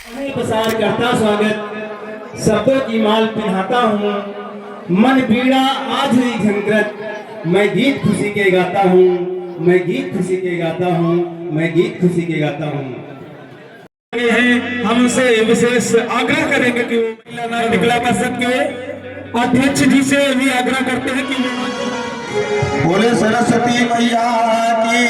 प्रसार करता स्वागत, शब्दों की माल पिन्हाता हूँ, मन पीड़ा आज हुई झंकृत, मैं गीत खुशी के गाता हूँ, मैं गीत खुशी के गाता हूँ, मैं गीत खुशी के गाता हूँ। हमसे विशेष आग्रह करेंगे कि वो निकला कर सके। अध्यक्ष जी से भी आग्रह करते हैं कि बोले सरस्वती मैया की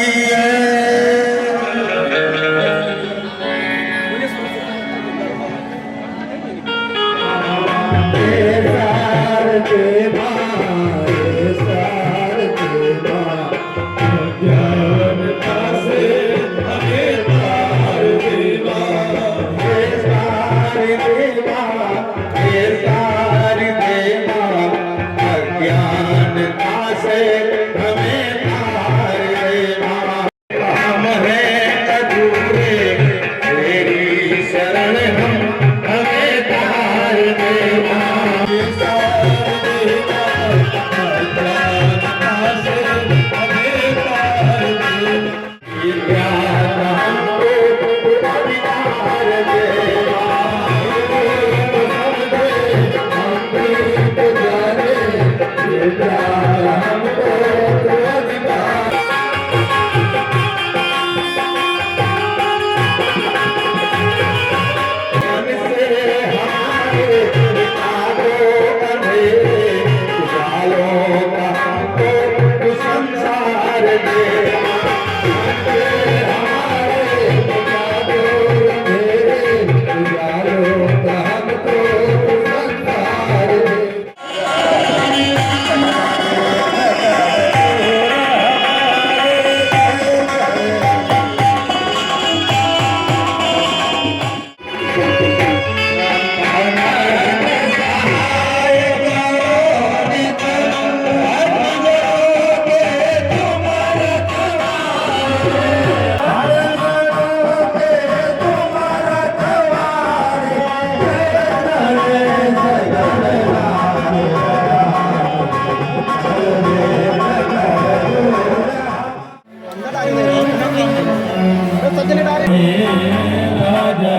राजा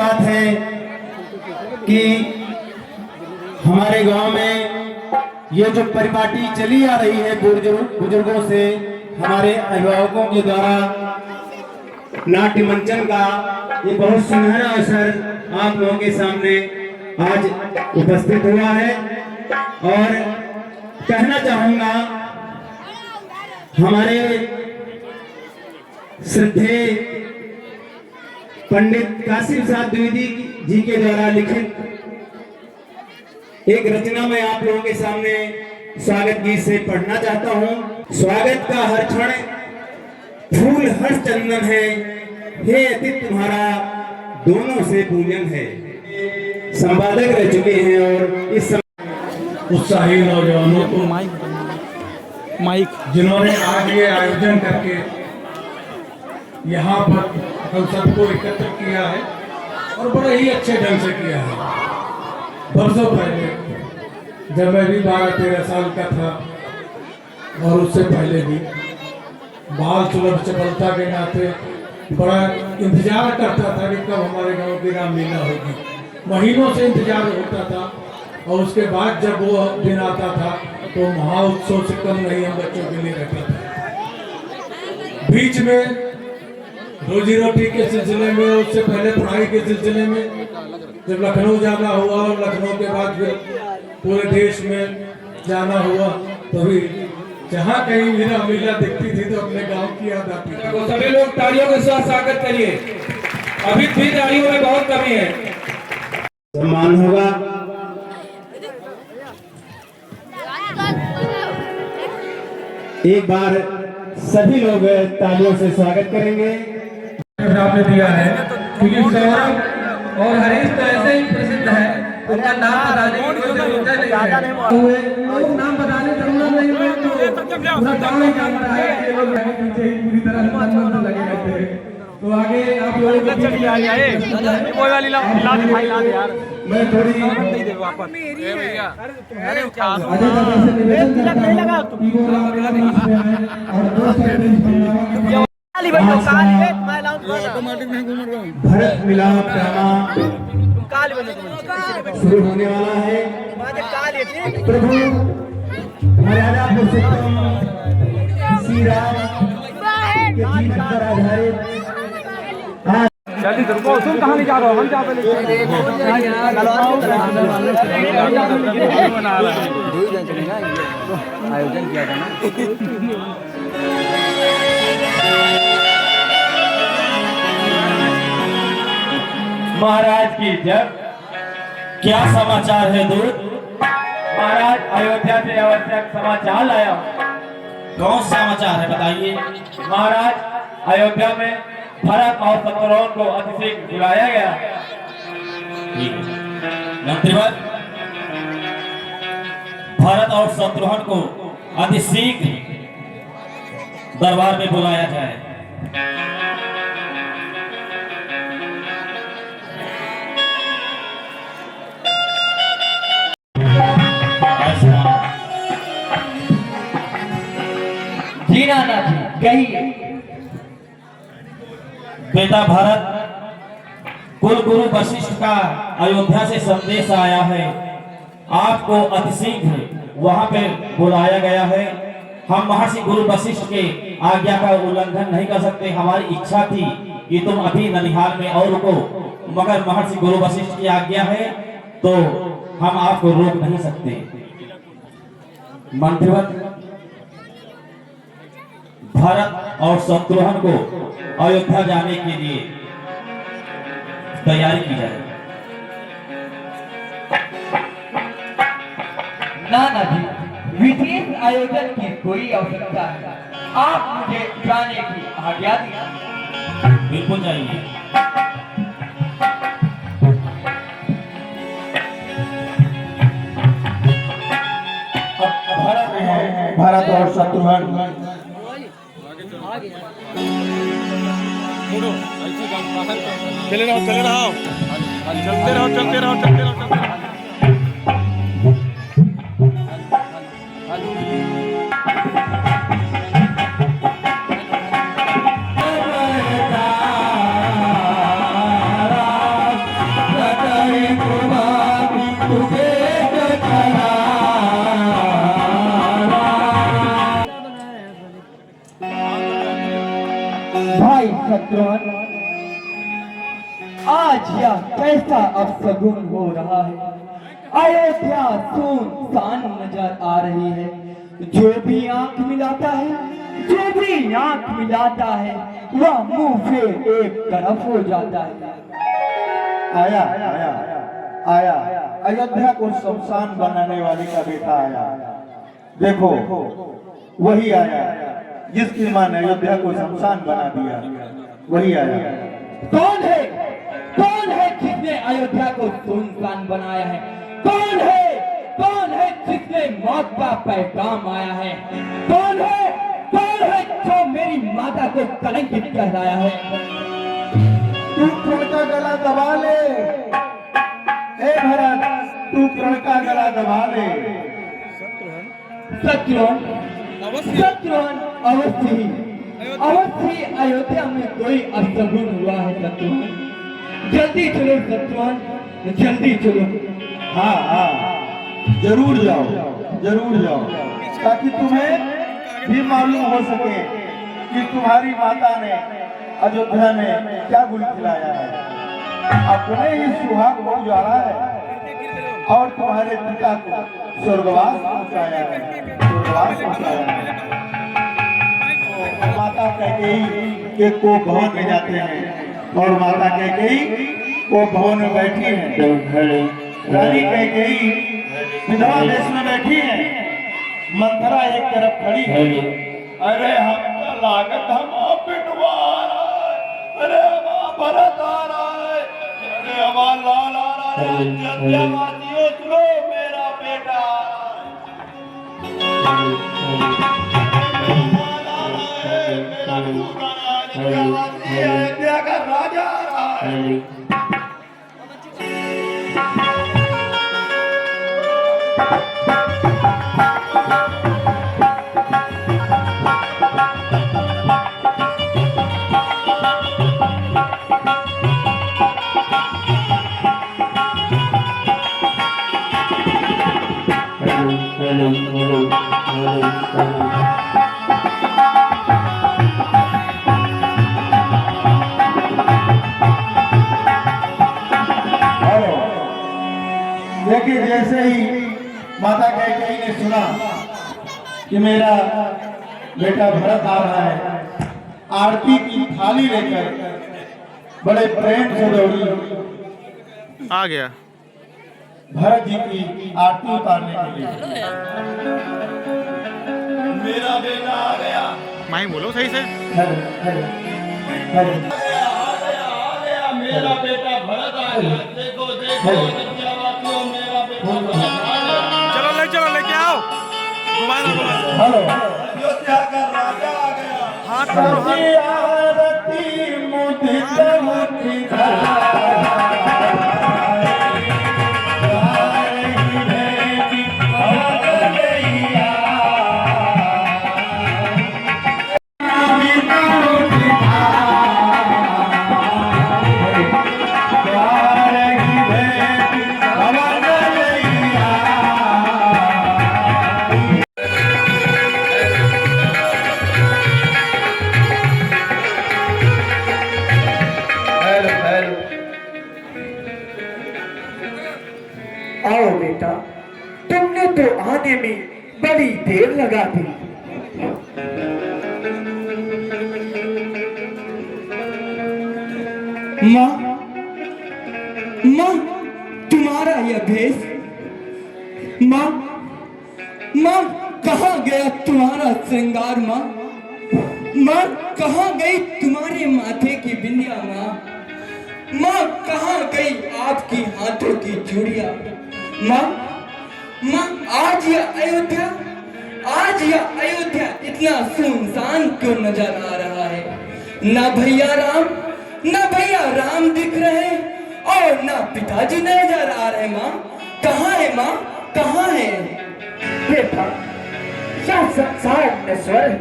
बात है कि हमारे गांव में ये जो परिपाटी चली आ रही है बुजुर्गों से, हमारे अभिभावकों के द्वारा नाट्य मंचन का, ये बहुत सुनहरा अवसर आप लोगों के सामने आज उपस्थित हुआ है। और कहना चाहूंगा हमारे श्रद्धेय पंडित कासिम प्रसाद द्विवेदी जी के द्वारा लिखित एक रचना मैं आप लोगों के सामने स्वागत गीत से पढ़ना चाहता हूँ। स्वागत का हर क्षण फूल हर्ष चंदन है, हे अतिथि तुम्हारा दोनों से पूजन है। संपादक रह चुके हैं और इस उत्साही नौजवानों को माइक जिन्होंने आज ये आयोजन करके यहाँ पर हम सबको एकत्र किया है और बड़े ही अच्छे ढंग से किया है। बरसों पहले जब मैं भी 12-13 साल का था और उससे पहले भी बाल सुलभ चपलता के नाते बड़ा इंतजार करता था कि कब हमारे गांव की रामलीला होगी। महीनों से इंतजार होता था और उसके बाद जब वो दिन आता था तो महाउत्सव से कम नहीं हम बच्चों के लिए रहता था। बीच में रोजी रोटी के सिलसिले में, उससे पहले पढ़ाई के सिलसिले में जब लखनऊ जाना हुआ और लखनऊ के बाद फिर पूरे देश में जाना हुआ, तो भी जहाँ कहीं भी रामलीला दिखती थी तो अपने गांव की याद आती थी। तो सभी लोग तालियों के साथ स्वागत करिए। अभी भी तालियों में बहुत कमी है। सम्मान होगा। एक बार सभी लोग तालियों से स्वागत करेंगे। आपने दिया है क्योंकि सौरभ और हरीश तो ऐसे ही प्रसिद्ध है, उनका नाम बताने की कोई जरूरत नहीं है। नाम बताने की जरूरत नहीं है, तो पूरा गांव ही जानता है कि लोग पीछे ही पूरी तरह से लगे रहते हैं। तो आगे आप लोगों को चली आ गया है कोई वाली ला भाई ला यार, मैं थोड़ी नहीं दे वापस ए भैया अरे उठा दो अजय दादा से निवेदन करता हूं कि वो और दो सेकंड भरत मिलाप ड्रामा शुरू होने वाला है। प्रभु मर्यादा पुरुषोत्तम श्री राम के जीवन पर आधारित जल्दी रुको, तुम कहाँ जा रहे हो? हम जाते आयोजन किया था ना। महाराज की जब क्या समाचार है दूत? महाराज अयोध्या से आवश्यक समाचार लाया। कौन समाचार है बताइए। महाराज अयोध्या में भरत और शत्रुघ्न को अतिशीघ्र बुलाया गया। मंत्रीवर, भरत और शत्रुघ्न को अतिशीघ्र दरबार में बुलाया जाए। जी नाना जी कहिए। बेटा भरत, कुल गुरु वशिष्ठ का अयोध्या से संदेश आया है, आपको अतिशीघ्र वहां पे बुलाया गया है। हम महर्षि गुरु वशिष्ठ के आज्ञा का उल्लंघन नहीं कर सकते। हमारी इच्छा थी कि तुम अभी ननिहाल में और रुको, मगर महर्षि गुरु वशिष्ठ की आज्ञा है तो हम आपको रोक नहीं सकते। मंत्रिवत, भरत और शत्रुघ्न को अयोध्या जाने के लिए तैयारी की जाए। नाना जी, विशेष आयोजन की कोई आवश्यकता है, आप मुझे जाने की आज्ञा दीजिए। बिल्कुल जाइए। भारत और शत्रुघ्न चले रहो चलते रहो चलते रहो चलते रहो। शत्रुघ्न, आज यह कैसा अपशगुन हो रहा है। अयोध्या सुनसान नजर आ रही है। जो भी आंख मिलाता है, जो भी आंख मिलाता है, वह मुंह से एक तरफ हो जाता है। आया आया आया अयोध्या को शमशान बनाने वाले का बेटा आया। देखो वही आया जिसकी मां ने अयोध्या को शमशान बना दिया, वही आया। कौन है? कौन है जिसने अयोध्या को सुनसान बनाया है? कौन है? कौन है जिसने मौत का पैगाम आया है? कौन है? कौन है जो मेरी माता को कलंकित कहलाया है? तू कृण का गला दबा ले, हे भरत, तू कृण का गला दबा ले। शत्रुघ्न, अवश्य ही, अवश्य ही अयोध्या में कोई अपशगुन हुआ है। शत्रुघ्न, जल्दी चलो शत्रुघ्न, जल्दी चलो। हाँ हाँ जरूर जाओ, जरूर जाओ, ताकि तुम्हें भी मालूम हो सके कि तुम्हारी माता ने अयोध्या में क्या गुल खिलाया है। अपने ही सुहाग को उजाड़ा है और तुम्हारे पिता को स्वर्गवास पहुंचाया है, स्वर्गवास पहुंचाया है। तो माता कैकेयी के को भवन में जाते हैं और माता कैकेयी को भवन में बैठी है। रानी कैकेयी विधवा देश में बैठी है, मंथरा एक तरफ खड़ी है। अरे हमका लागत हम पिटवा रहा है, अरे हमारा भरत आ रहा है, अरे हमारा लाल आ रहा है, अयोध्यावासियों सुनो, मेरा बेटा आ रहा है, मेरा दूत आ रहा है, अयोध्यावासी, अयोध्या का राजा आ रहा है। देखिए जैसे ही माता कैकेयी ने सुना कि मेरा बेटा भरत आ रहा है, आरती की थाली लेकर बड़े प्रेम से दौड़ी आ गया भरत जी की आरती उतारने के लिए। मेरा बेटा आ गया, माही बोलो सही से। हरे हरे हरे आ गया, मेरा बेटा भरत आ गया। देखो देखो अयोध्यावासियों, मेरा बेटा भरत आ गया। चलो लेके आओ, दोबारा बोलो। हेलो, अयोध्या का राजा आ गया। हाथ पकड़ो, हाथ। आरती मुदित मुदित आओ बेटा, तुमने तो आने में बड़ी देर लगा दी। माँ, माँ, तुम्हारा यह भेष, माँ, माँ, कहाँ गया तुम्हारा श्रृंगार माँ? माँ, कहाँ गई तुम्हारे माथे की बिंदिया माँ? माँ, कहाँ गई आपकी हाथों की चूड़ियां? माँ, माँ, आज यह अयोध्या इतना सुनसान क्यों नजर आ रहा है? ना भैया राम दिख रहे और ना पिताजी नजर आ रहे। माँ, कहाँ है माँ, कहाँ है? बेटा, यह संसार नश्वर है,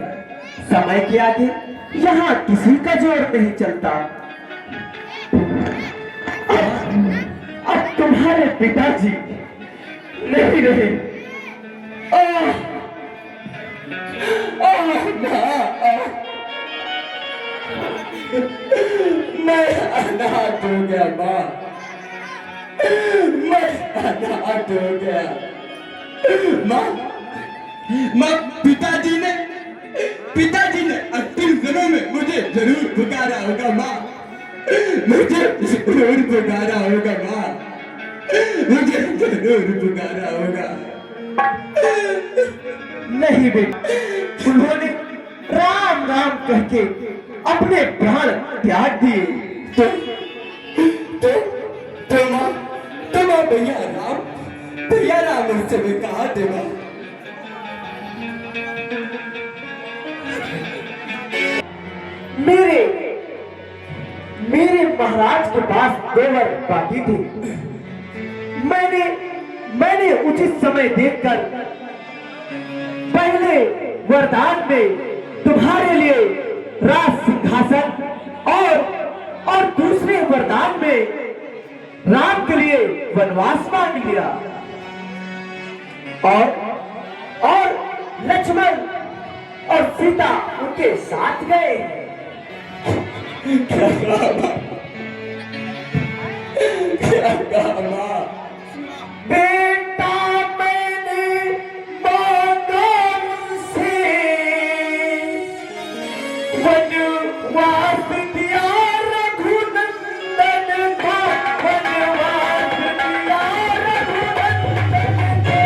समय के आगे यहाँ किसी का जोर नहीं चलता। अब तुम्हारे पिताजी नहीं रहे। ना, मैं अनाथ हो गया माँ, मैं अनाथ हो गया माँ। माँ, पिताजी ने अंतिम समय में मुझे जरूर पुकारा होगा माँ, मुझे जरूर पुकारा होगा माँ, मुझे जरूर पुकारा होगा। नहीं बेटा, उन्होंने राम राम कह के अपने प्राण त्याग दिए। तो माँ, भैया राम उस समय कहाँ थे माँ? मेरे महाराज के पास 2 वर बाकी थे। मैंने उचित समय देखकर पहले वरदान में तुम्हारे लिए राज सिंहासन और दूसरे वरदान में राम के लिए वनवास मांग लिया, और लक्ष्मण और सीता उनके साथ गए। क्या कहा माँ? बेटा मैंने मांगा उनसे वनवास दिया, रघुनंदन का वनवास दिया रघुनंदन को।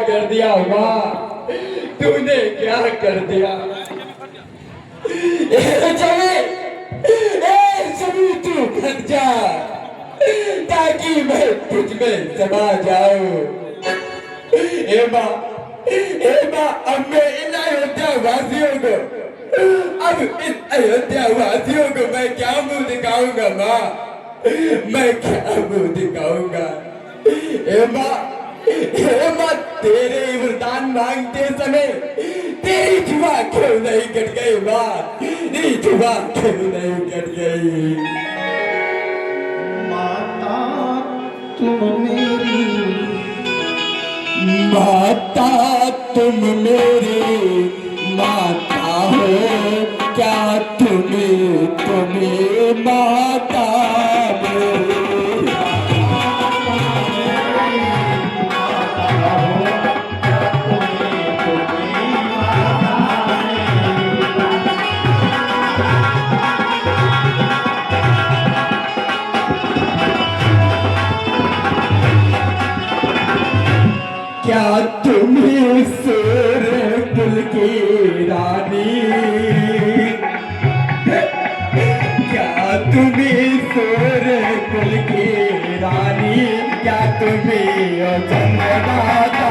कर दिया माँ, तूने क्या कर दिया? सभी तू बन जा ताकि मैं तुझ में समा जाऊं। अब मैं इन अयोध्या वासियों को मैं क्या मुंह दिखाऊंगा माँ? मैं क्या मुंह दिखाऊंगा? तेरे वरदान मांगते समय तेरी जुबा क्यों नहीं कट गई माँ? तेरी जुबा क्यों नहीं कट गई? माता तुम मेरी माता हो क्या? तुम्हें माता मेरी क्या तुम्हें सूरकुल की रानी, क्या तुम्हें सूरकुल की रानी, क्या तुम्हें चंद्रमाता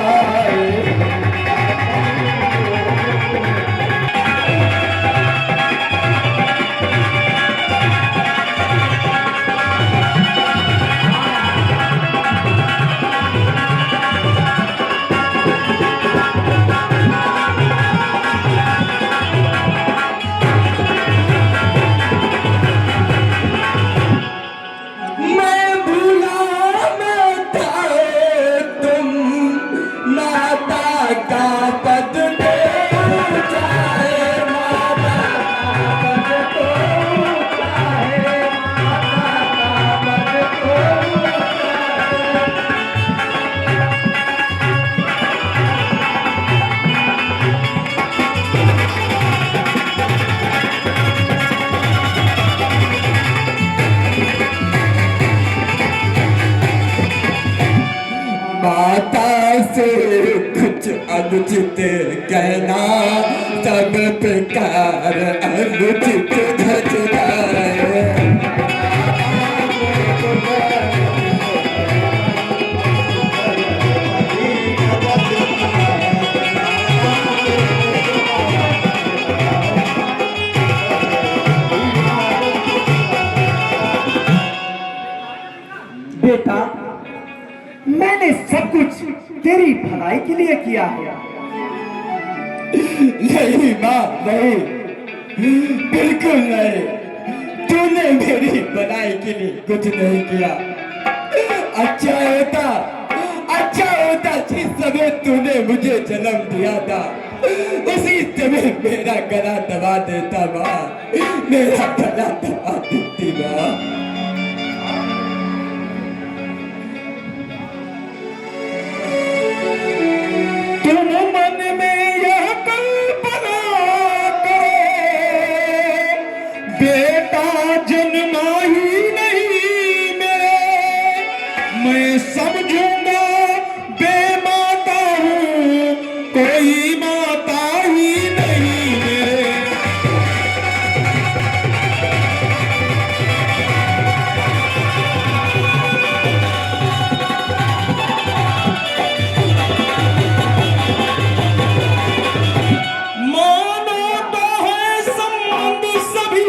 से कुछ अनुचित कहना, सब प्रकार अनुचित घट जाए। बेटा, मैंने सब कुछ तेरी भलाई के लिए किया है। नहीं माँ, नहीं, बिल्कुल नहीं। तूने मेरी भलाई के लिए कुछ नहीं किया। अच्छा होता जिस समय तूने मुझे जन्म दिया था, उसी समय मेरा गला दबा देता माँ, मेरा गला दबा देती माँ। तुम मन में यह कल्पना करो, बेटा जन्मा ही नहीं मेरे, मैं समझूंगा बेमाता हूँ, कोई माता ही नहीं मेरे। मानो तो है संबंध सभी,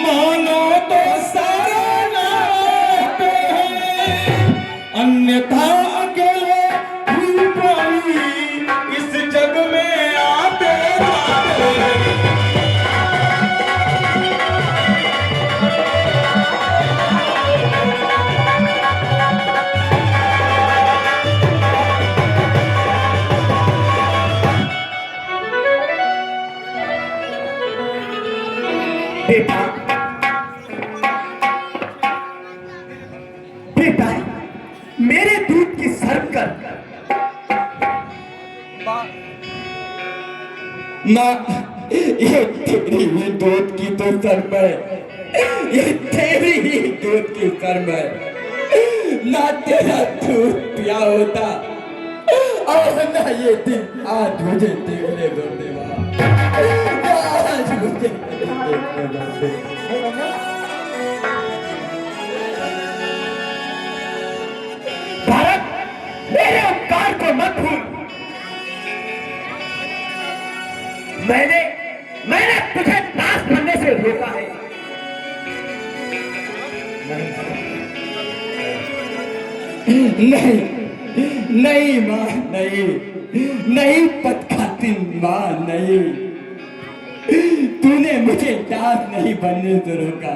मानो तो सारा नाते हैं, अन्यथा अकेले ही प्राणी इस जग में आते जाते हैं। बेटा, बेटा, मेरे दूध की सर्व कर। माँ, ये तेरी ही दूध की तो शर्म है, ये तेरी ही दूध की शर्म है। ना तेरा दूध पिया होता और ना ये दिन आज मुझे देखने पड़ते माँ, आज मुझे देखने पड़ते। भारत, मेरे उपकार को मत भूल। मैंने तुझे नाश बनने से रोका है। नहीं, नहीं माँ, नहीं, नहीं पतखाती माँ, नहीं। तूने मुझे दास नहीं बनने से रोका,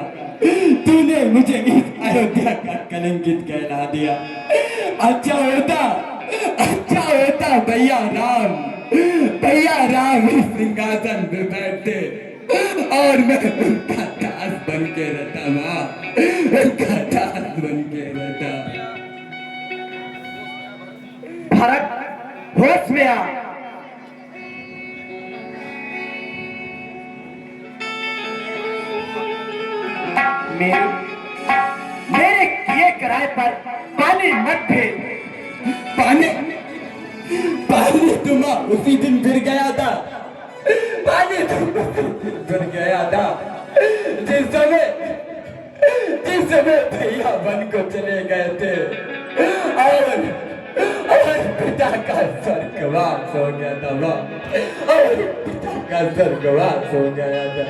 तूने मुझे इस अयोध्या का कलंकित कहला दिया। अच्छा होता भैया राम इस सिंहासन पे बैठते और मैं उनका दास बन के रहता माँ, उनका दास बन के रहता। भारत, होश में आ। मेरे किए किराए पर पानी मत फेर। पानी तुम उसी दिन गिर गया था, पानी तुम गिर गया था जिस समय भैया वन को चले गए थे और पिता का स्वर्गवास हो गया था माँ, और पिता का स्वर्गवास हो गया था।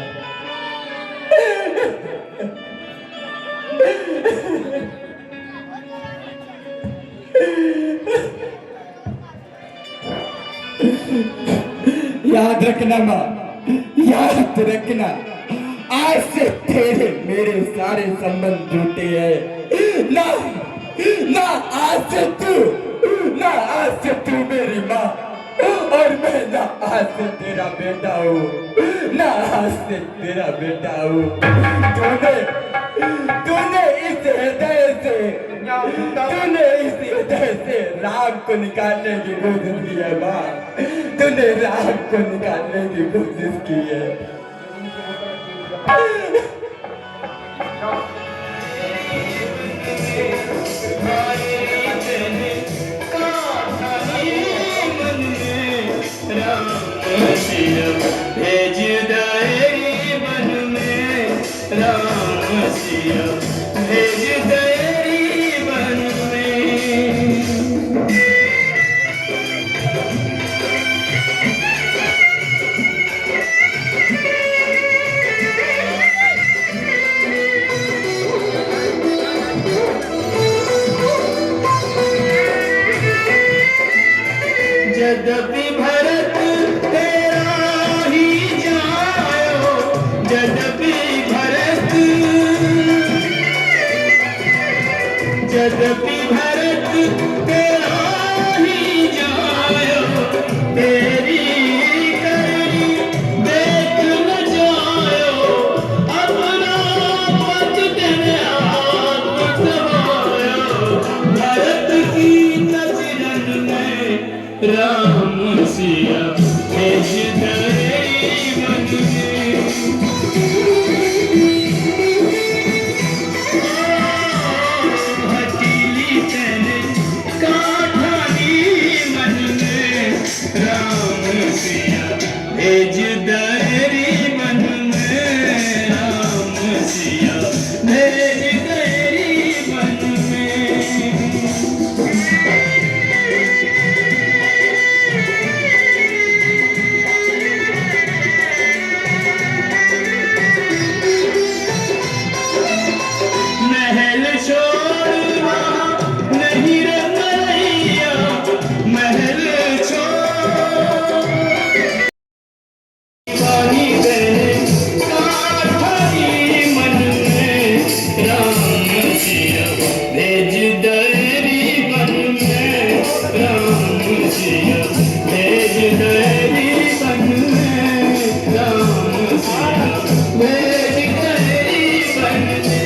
याद रखना माँ, याद रखना, आज से तेरे मेरे सारे संबंध झूठे हैं। ना आज से तू मेरी माँ और मैं ना आज से तेरा बेटा हूँ, ना आज से तेरा बेटा हूँ। तूने इस हृदय से राग को निकालने की कोशिश की है माँ, तूने राग को निकालने की कोशिश की है। का सिया भेज तेरी बन में। यद्यपि भरत तेरा ही जायो, यद्यपि भरत, यद्यपि भरत तेरा ही जायो, तेरी करनी देख न जायो, अपना पद तेरे हाथ समायो, भरत की नजरन में राम सिया भेज तेरी बन में। हथेली तेरे काठानी मन में राम सिया भेज तेरी बन में, राम सिया भेज तेरी बन में। महल छोड़ वहाँ नहीं रमैया, महल छोड़ पानी बहने काठानी मन में राम सिया भेज तेरी बन में, राम सिया भेज तेरी बन में, राम सिया भेज तेरी बन में।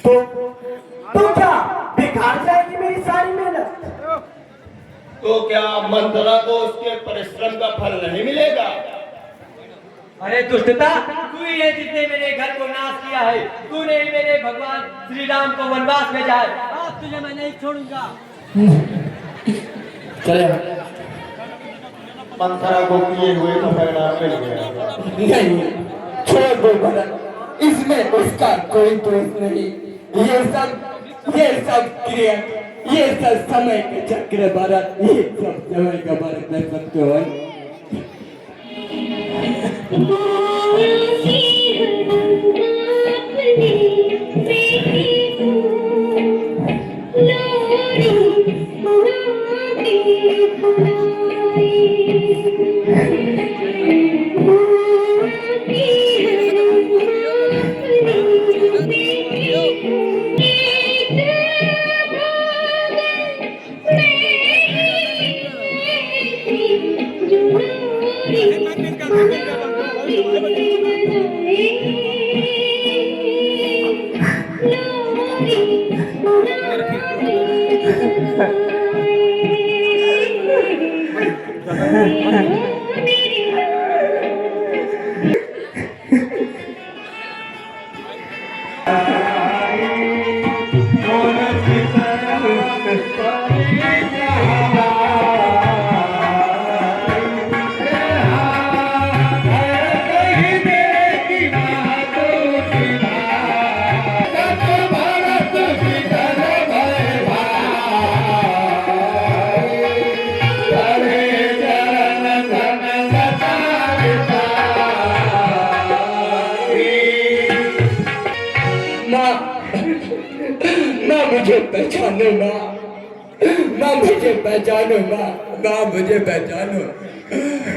तो क्या बेकार जाएगी मेरी सारी मेहनत? तो क्या मंथरा को उसके परिश्रम का फल नहीं मिलेगा? अरे दुष्टता, तू ही है जिसने मेरे घर को नाश किया है। तूने ही मेरे भगवान श्री राम को वनवास भेजा है। आज तुझे मैं नहीं छोड़ूंगा। चले मंथरा को किए हुए का परिणाम मिल गया। नहीं, छोड़ दो भरत, इसमें उसका कोई दोष नहीं। ये सब क्रिया, ये सब समय के चक्र भरत, ये सब समय का भरत है सत्य। माँ मुझे पहचानो, माँ मुझे पहचानो, माँ मुझे पहचानो।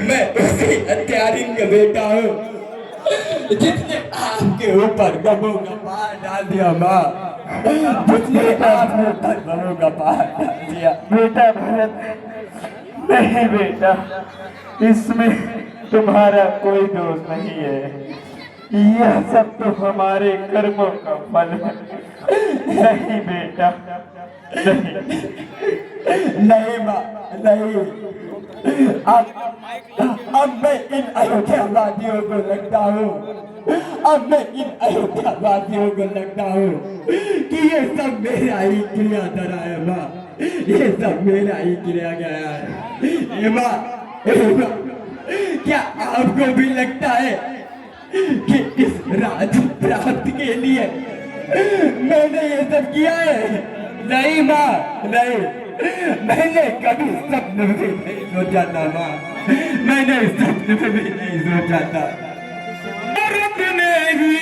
मैं उसी हत्यारिन का बेटा हूँ जिसने आपके ऊपर गमों का पार डाल दिया। माँ, जिसने आपके ऊपर गमों का पार डाल दिया। बेटा भरत, नहीं बेटा, इसमें तुम्हारा कोई दोष नहीं है। यह सब तो हमारे कर्मों का फल है। नहीं बेटा, नहीं माँ, नहीं। अब मैं इन अयोध्यावादियों को लगता हूँ अब मैं इन अयोध्या वासियों को लगता हूँ कि ये सब मेरा ही क्रिया धरा है माँ, ये सब मेरा ही किया गया है। हे माँ, क्या आपको भी लगता है कि इस राज प्राप्त के लिए मैंने ये सब किया है? नहीं माँ, नहीं, मैंने कभी सपने में नहीं सोचा था माँ, मैंने सपने में भी नहीं सोचा था। औरत ने ही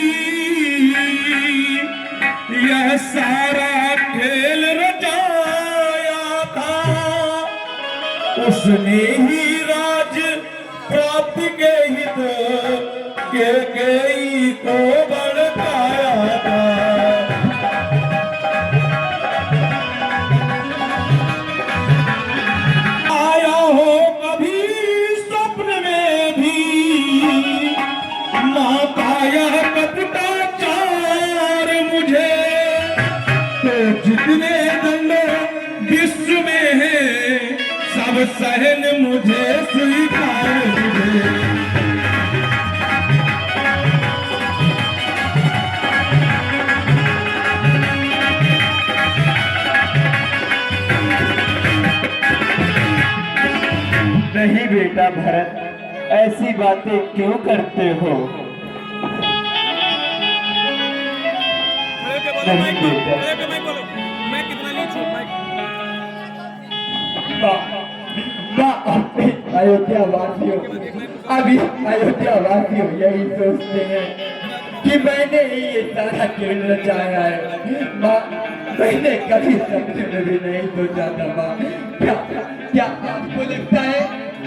यह सारा खेल रचाया था, उसने ही राज प्राप्त के हित के को भड़काया था। आया हो कभी स्वप्न में भी माता यह कपटाचार मुझे, तो जितने दंड विश्व में है सब सहन मुझे स्वीकार मुझे। नहीं बेटा भरत, ऐसी बातें क्यों करते हो? नहीं बेटा। मैं कितना नीचे अयोध्या वासियों, अभी अयोध्या वासियों यही सोचते हैं कि मैंने ही ये सारा खेल रचाया है माँ, मैंने कभी सपने में भी नहीं सोचा था माँ। क्या आपको लगता है,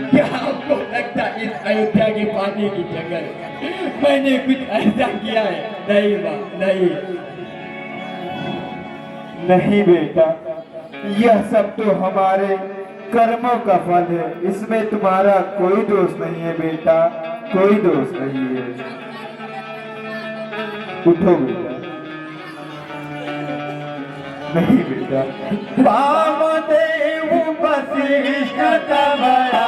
क्या आपको लगता है इस अयोध्या के पानी की जगह मैंने कुछ ऐसा किया है? नहीं माँ, नहीं। नहीं बेटा, यह सब तो हमारे कर्मों का फल है, इसमें तुम्हारा कोई दोष नहीं है बेटा, कोई दोष नहीं है। उठो बेटा। नहीं बेटा। वामदेव वशिष्ठ तबया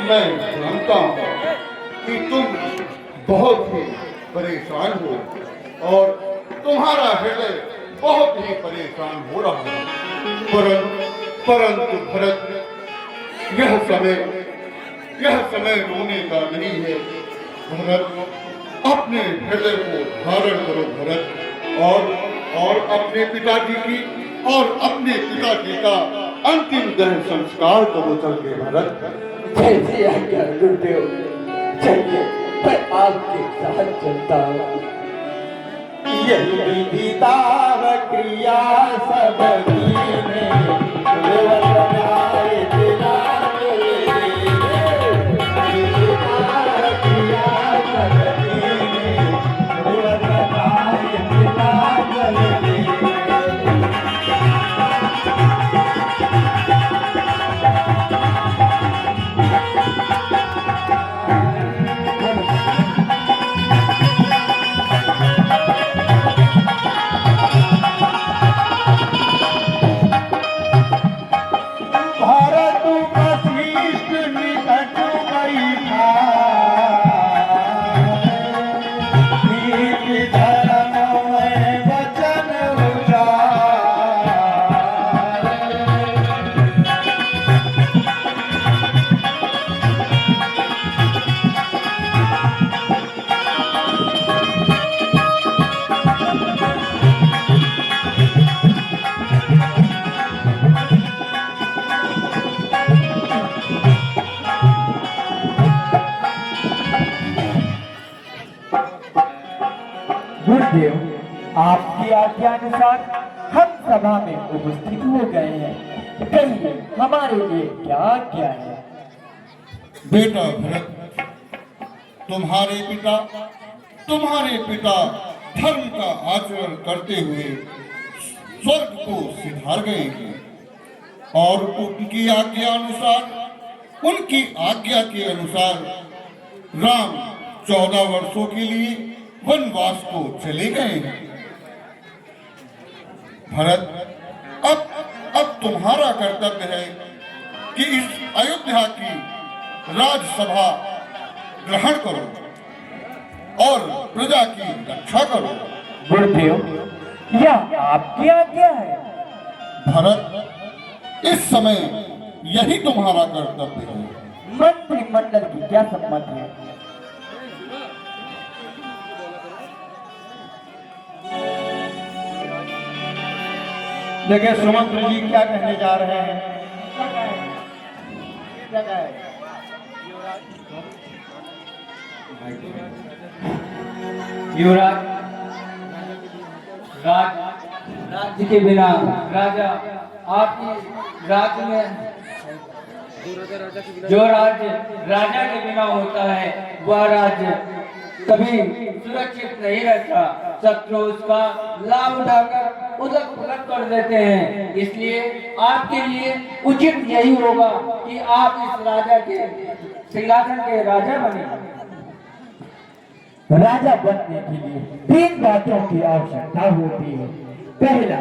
मैं जानता हूँ कि तुम बहुत ही परेशान हो और तुम्हारा हृदय बहुत ही परेशान हो रहा है, परंतु भरत, यह समय रोने का नहीं है। भरत, अपने हृदय को धारण करो भरत, और अपने पिताजी की और अपने पिताजी का अंतिम दहन संस्कार करो चल के भरत। जैसे आज्ञा गुरुदेव, चलिए मैं आपके साथ चलता हूँ। यही विधिताव क्रिया सब गुरुदेव, आपकी आज्ञानुसार हम सभा में उपस्थित हो गए हैं। कहिए हमारे लिए क्या क्या है? बेटा भरत, तुम्हारे पिता धर्म का आचरण करते हुए स्वर्ग को सिधार गए हैं और उनकी आज्ञा के अनुसार राम 14 वर्षों के लिए वनवास को चले गए। भरत, अब तुम्हारा कर्तव्य है कि इस अयोध्या की राजसभा ग्रहण करो और प्रजा की रक्षा करो। गुरुदेव, यह आपकी आज्ञा है। भरत, इस समय यही तुम्हारा कर्तव्य है। मंत्रिमंडल की क्या सम्मति है? देखिए सुमंत्र जी क्या कहने जा रहे हैं। युवराज, राज्य के बिना राजा आपकी राज्य में जो राज्य राजा के बिना होता है वह राज्य कभी सुरक्षित नहीं रहता। शत्रु उसका लाभ उठाकर उलट पुलट कर देते हैं। इसलिए आपके लिए उचित यही होगा कि आप इस राजा के सिंहासन के राजा बने। राजा बनने के लिए 3 बातों की आवश्यकता होती है। पहला,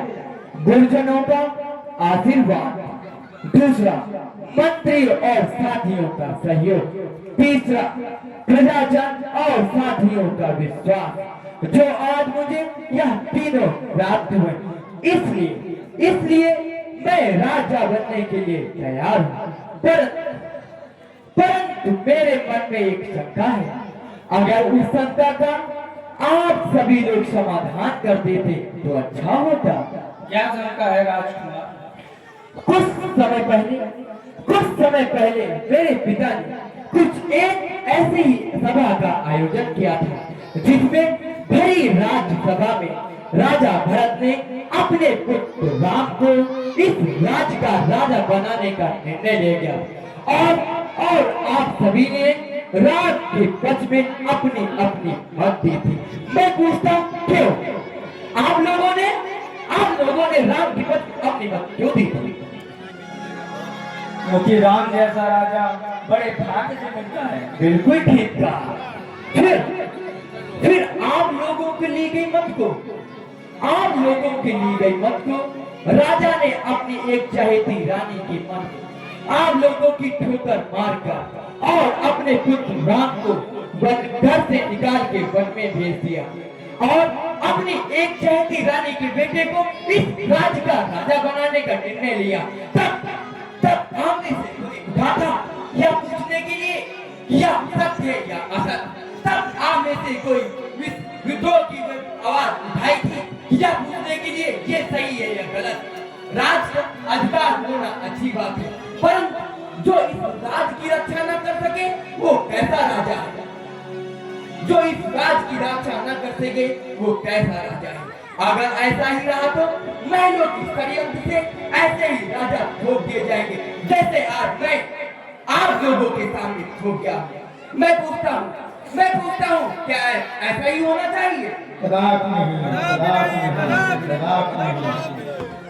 गुरुजनों का आशीर्वाद। दूसरा, मंत्री और साथियों का सहयोग। तीसरा, प्रजाजन और साथियों का विश्वास, जो आज मुझे यह तीनों प्राप्त हुए। इसलिए मैं राजा बनने के लिए तैयार हूँ। परंतु मेरे मन में एक शंका है। अगर उस शंका का आप सभी लोग समाधान कर देते तो अच्छा होता। क्या शंका है राजकुमार? कुछ समय पहले मेरे पिता ने कुछ एक ऐसी ही सभा का आयोजन किया था, जिसमें भरी राज्यसभा में राजा भरत ने अपने पुत्र राम को इस राज्य का राजा बनाने का निर्णय ले गया और आप सभी ने रात के पक्ष में अपनी अपनी मत दी थी। मैं पूछता क्यों? आप लोगों ने राम के पक्ष में अपनी मत क्यों दी थी? क्योंकि राम जैसा राजा बड़े भाग्य से मिलता है। बिल्कुल ठीक कहा। फिर आप लोगों की ली गई मत को राजा ने अपनी एक चहेती रानी की मन आप लोगों की ठोकर मारकर और अपने पुत्र राम को घर से निकाल के वन में भेज दिया और अपनी एक चहेती रानी के बेटे को इस राज्य का राजा बनाने का निर्णय लिया। तब आपने से कोई उठा था या पूछने के लिए या सत्य है या असत्य? तब आप में से कोई विद्रोह की आवाज उठाई थी या पूछने के लिए ये सही है या गलत? राज अधिकार होना अच्छी बात है, परंतु जो इस राज की रक्षा न कर सके वो कैसा राजा है? जो इस राज की रक्षा न कर सके वो कैसा राजा है? अगर ऐसा ही रहा तो महलों की षड्यंत्र से ऐसे ही राजा ठोक दिए जाएंगे जैसे आज मैं आप लोगों के सामने ठोक गया। मैं पूछता हूँ क्या ऐसा ही होना चाहिए?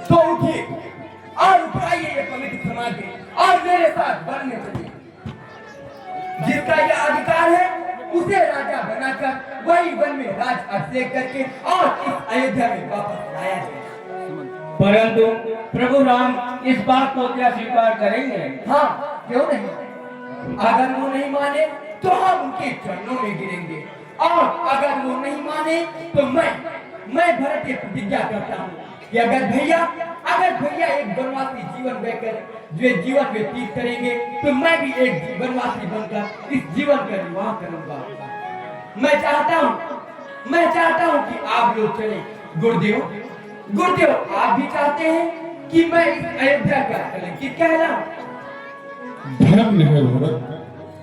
तो उठिए और उठाइए ये पवित्र समाधि और मेरे साथ वन में चलिए। जिसका यह अधिकार है उसे राजा बनाकर वही वन में राज अभिषेक करके और इस अयोध्या में वापस लाया जाए। परंतु प्रभु राम इस बात को क्या स्वीकार करेंगे? हाँ, क्यों नहीं? अगर वो नहीं माने तो हम उनके चरणों में गिरेंगे और अगर वो नहीं माने तो मैं भरत की प्रतिज्ञा करता हूँ कि अगर भैया एक वनवासी जीवन व्यतीत करेंगे तो मैं भी एक वनवासी बनकर इस जीवन का निर्वाह करूंगा। मैं चाहता हूँ कि आप लोग चले। गुरुदेव आप भी चाहते हैं कि मैं इस अयोध्या का कलंकित कहलाऊं? धन्य है भरत,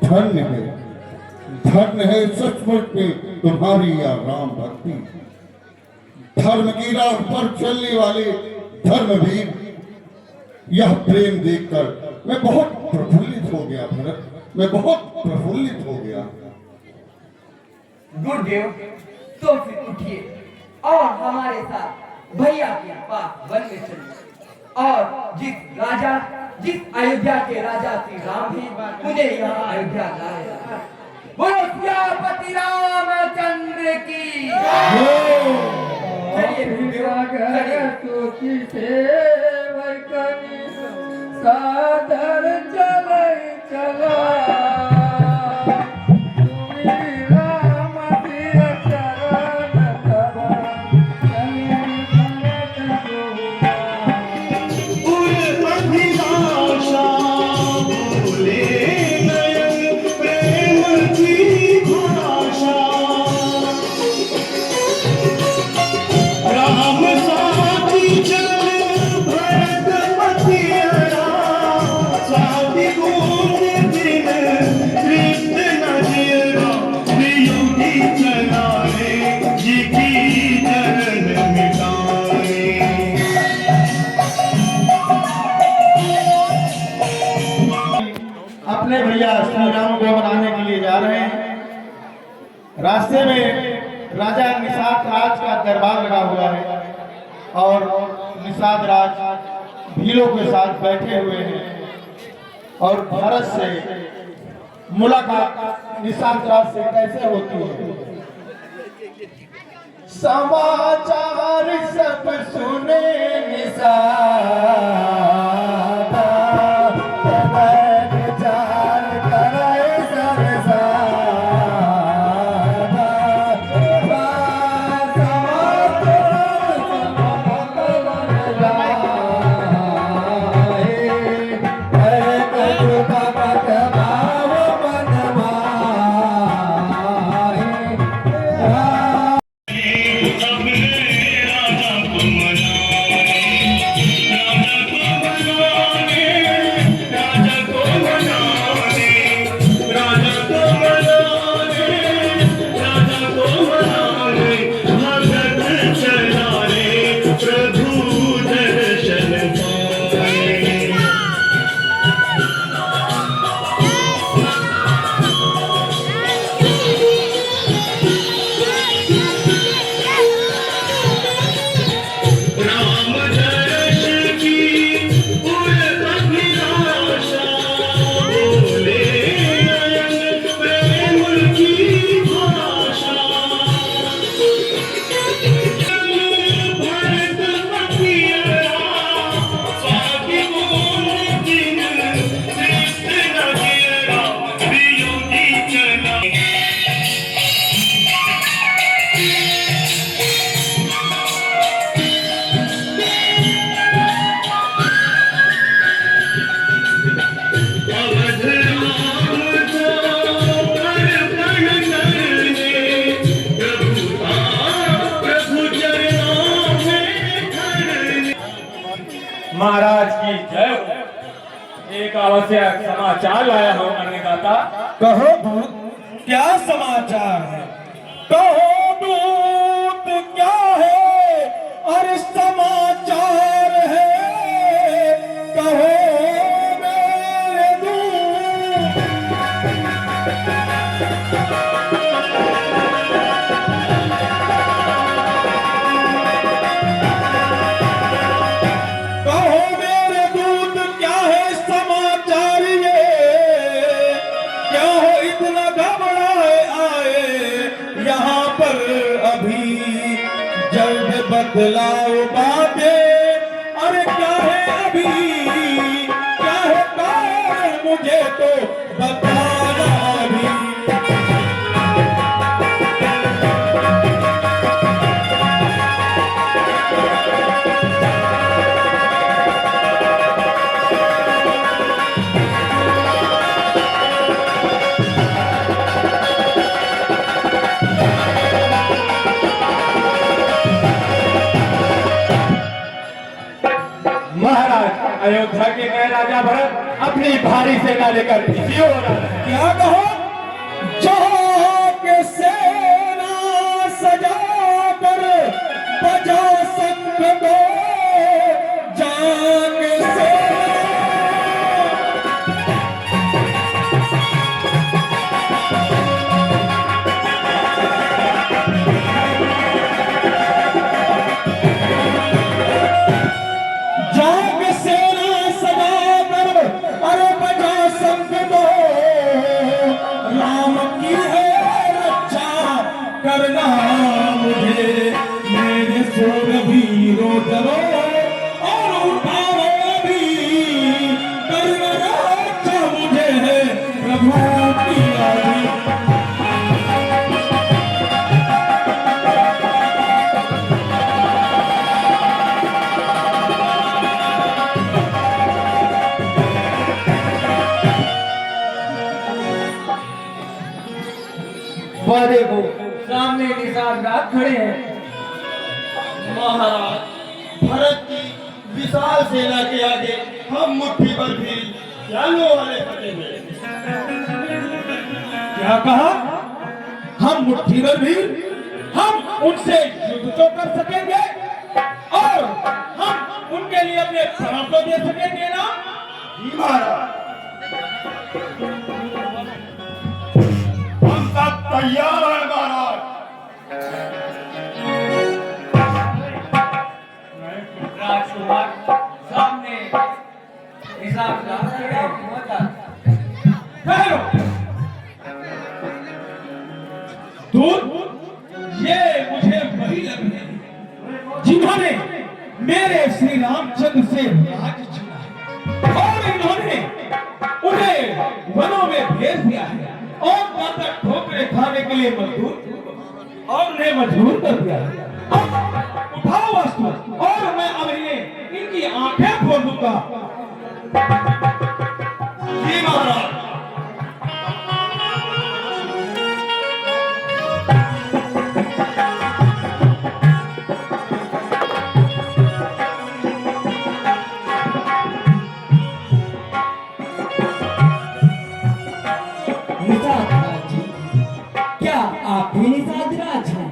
धन्य है सचमुच में तुम्हारी यह राम भक्ति। धर्म की राह पर चलने वाले धर्मवीर, यह प्रेम देखकर मैं बहुत प्रफुल्लित हो गया भरत, मैं बहुत प्रफुल्लित हो गया। गुरुदेव तो फिर उठिए और हमारे साथ भैया के पास वन में चलिए। और जिस अयोध्या के राजा श्री राम हैं उन्हें यहाँ अयोध्या लाया। बोलो सियापति रामचंद्र की। सादर चले चला अपने भैया श्री राम को मनाने के लिए जा रहे हैं। रास्ते में राजा निषाद राज का दरबार लगा हुआ है और निषाद राज भीलों के साथ बैठे हुए हैं और भारत से मुलाकात निषाद राज से कैसे होती है। समाचार सब सुने निषाद महाराज की जय हो। एक आवश्यक समाचार लाया हूँ अन्नदाता। कहो दूत, क्या समाचार है? कहो दूत, क्या है? और समाचार है, कहो मेरे दूत। कहो मेरे दूत, क्या है समाचार ये? क्या हो इतना घबराए आए यहाँ पर अभी? जल्द बदलाओ बातें, अरे क्या है अभी? क्या है कारण मुझे तो बताना अभी। महाराज, अयोध्या के नए राजा भरत अपनी भारी सेना लेकर इसी ओर आ रहे हैं। क्या कहो? जहाँ के सेना सजा कर बजा संग दो, जहाँ के सेना। जहाँ के देखो सामने निषाद राज खड़े हैं। महाराज, भरत की विशाल सेना के आगे हम मुट्ठी भर भी जानो वाले फटे हुए। क्या कहा? हम मुट्ठी भर भी हम उनसे युद्ध तो कर सकेंगे और हम उनके लिए अपने प्राण तो दे सकेंगे ना? जी महाराज, हम सब तैयार हैं महाराज। राजकुमार सामने निषाद राज खड़े हैं। ठहरो। दूत, ये मुझे वही लग रहे हैं जिन्होंने मेरे श्री रामचंद्र से राज छीना है और इन्होंने उन्हें वनों में भेज दिया है और माता ठोकरे खाने के लिए मजबूर और उन्हें मजबूर कर दिया है। अब उठाओ वस्तु और मैं अब इन्हें इनकी आंखें खोल दूंगा। जी महाराज। निषाद राज जी, क्या आप ही निषाद राज हैं?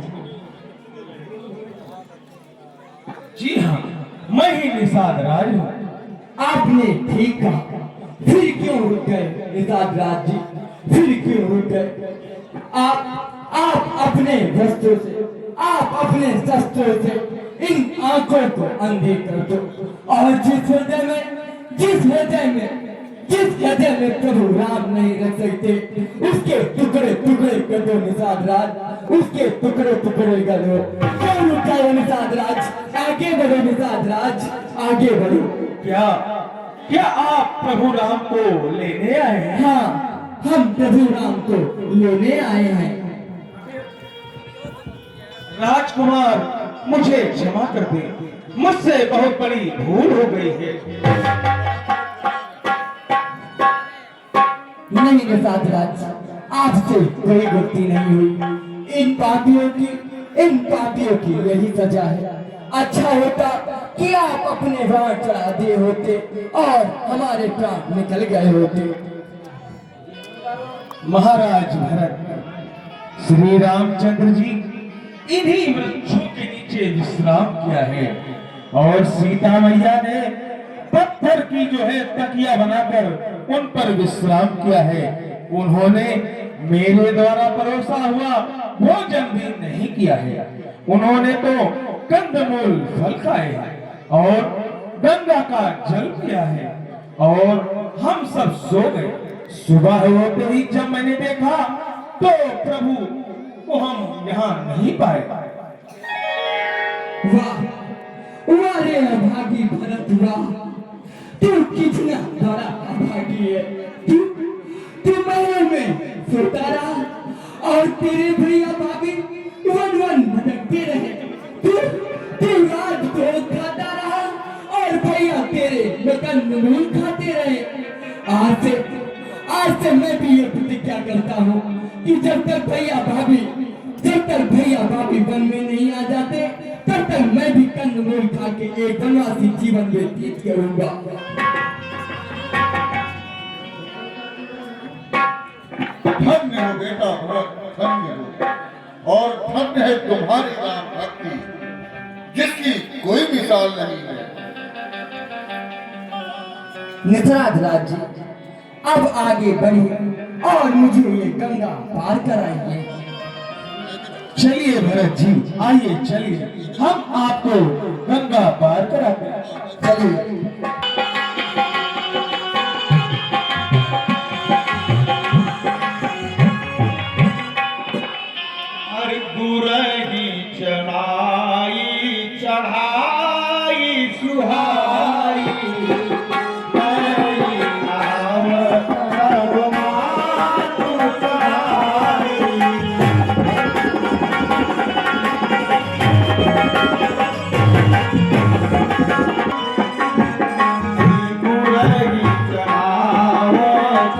जी हाँ, मैं ही निषाद राज हूँ। आपने ठीक कहा। फिर क्यों रुक गए निषाद राज जी? फिर क्यों रुक गए? आप अपने वस्त्रों से, आप अपने शस्त्रों से इन आंखों को अंधे कर दो और जिस हृदय में प्रभु राम नहीं रख सकते उसके टुकड़े टुकड़े कर दो निषाद राज, उसके टुकड़े टुकड़े कर दो। क्यों रुक गए निषाद राज? आगे बढ़ो निषाद राज, आगे बढ़ो। क्या आप प्रभु राम को लेने आए हैं? हाँ, हम प्रभु राम को लेने आए हैं। राजकुमार, मुझे क्षमा कर दे, मुझसे बहुत बड़ी भूल हो गई है। नहीं निषाद राज, आपसे कोई गलती नहीं हुई। इन पापियों की यही सजा है। अच्छा होता कि आप अपने प्राण चढ़ा दिए होते और हमारे प्राण निकल गए होते। महाराज भरत, श्री रामचंद्र जी इन्हीं वृक्षों के नीचे विश्राम किया है और सीता मैया ने पत्थर की जो है तकिया बनाकर उन पर विश्राम किया है। उन्होंने मेरे द्वारा परोसा हुआ भोजन भी नहीं किया है। उन्होंने तो कंदमूल फल खाए हैं और गंगा का जल पिया है और हम सब सो गए। सुबह होते ही जब मैंने देखा तो प्रभु को हम यहाँ नहीं पाए। वाह वाह रे अभागी भरत, वाह तू कितना बड़ा अभागी है। तू महल में सोता रहा और तेरे भैया भाभी वन वन भटकते रहे। तू रात भोग खाता रहा और भैया तेरे कंदमूल खाते रहे। आज से मैं भी ये प्रतिज्ञा करता हूँ कि जब तक भैया भाभी वन में नहीं आ जाते तब तक मैं भी कंदमूल खा के एक वनवासी जीवन व्यतीत करूंगा। धन्य हो बेटा भरत, धन्य हो। और धन्य है तुम्हारी राम भक्ति जिसकी कोई मिसाल नहीं है। निषाद राज जी, अब आगे बढ़िए और मुझे ये गंगा पार कराइए। चलिए भरत जी, आइए चलिए, हम आपको गंगा पार कराते हैं। चलिए। गुरही चढ़ाई चढ़ाई सुहाई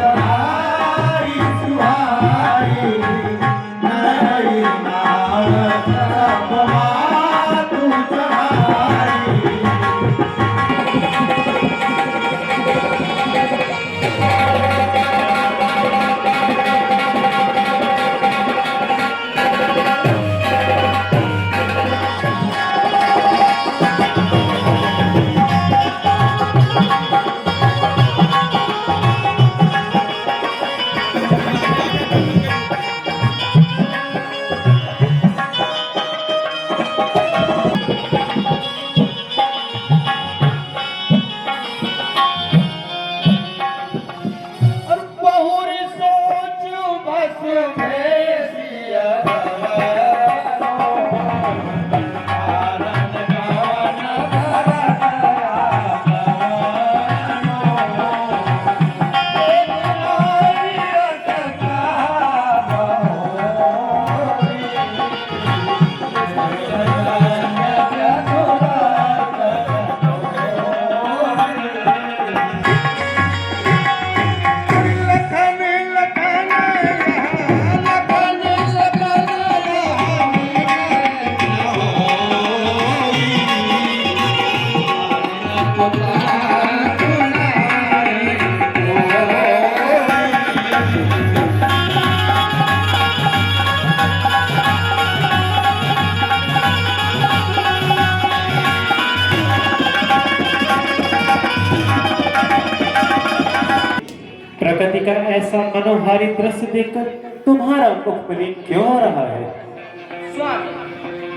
चढ़ाई सुहाई पुकार सुनाए प्रकृति का ऐसा मनोहारी दृश्य देखकर तुम्हारा मुख मलिन क्यों हो रहा है? स्वामी,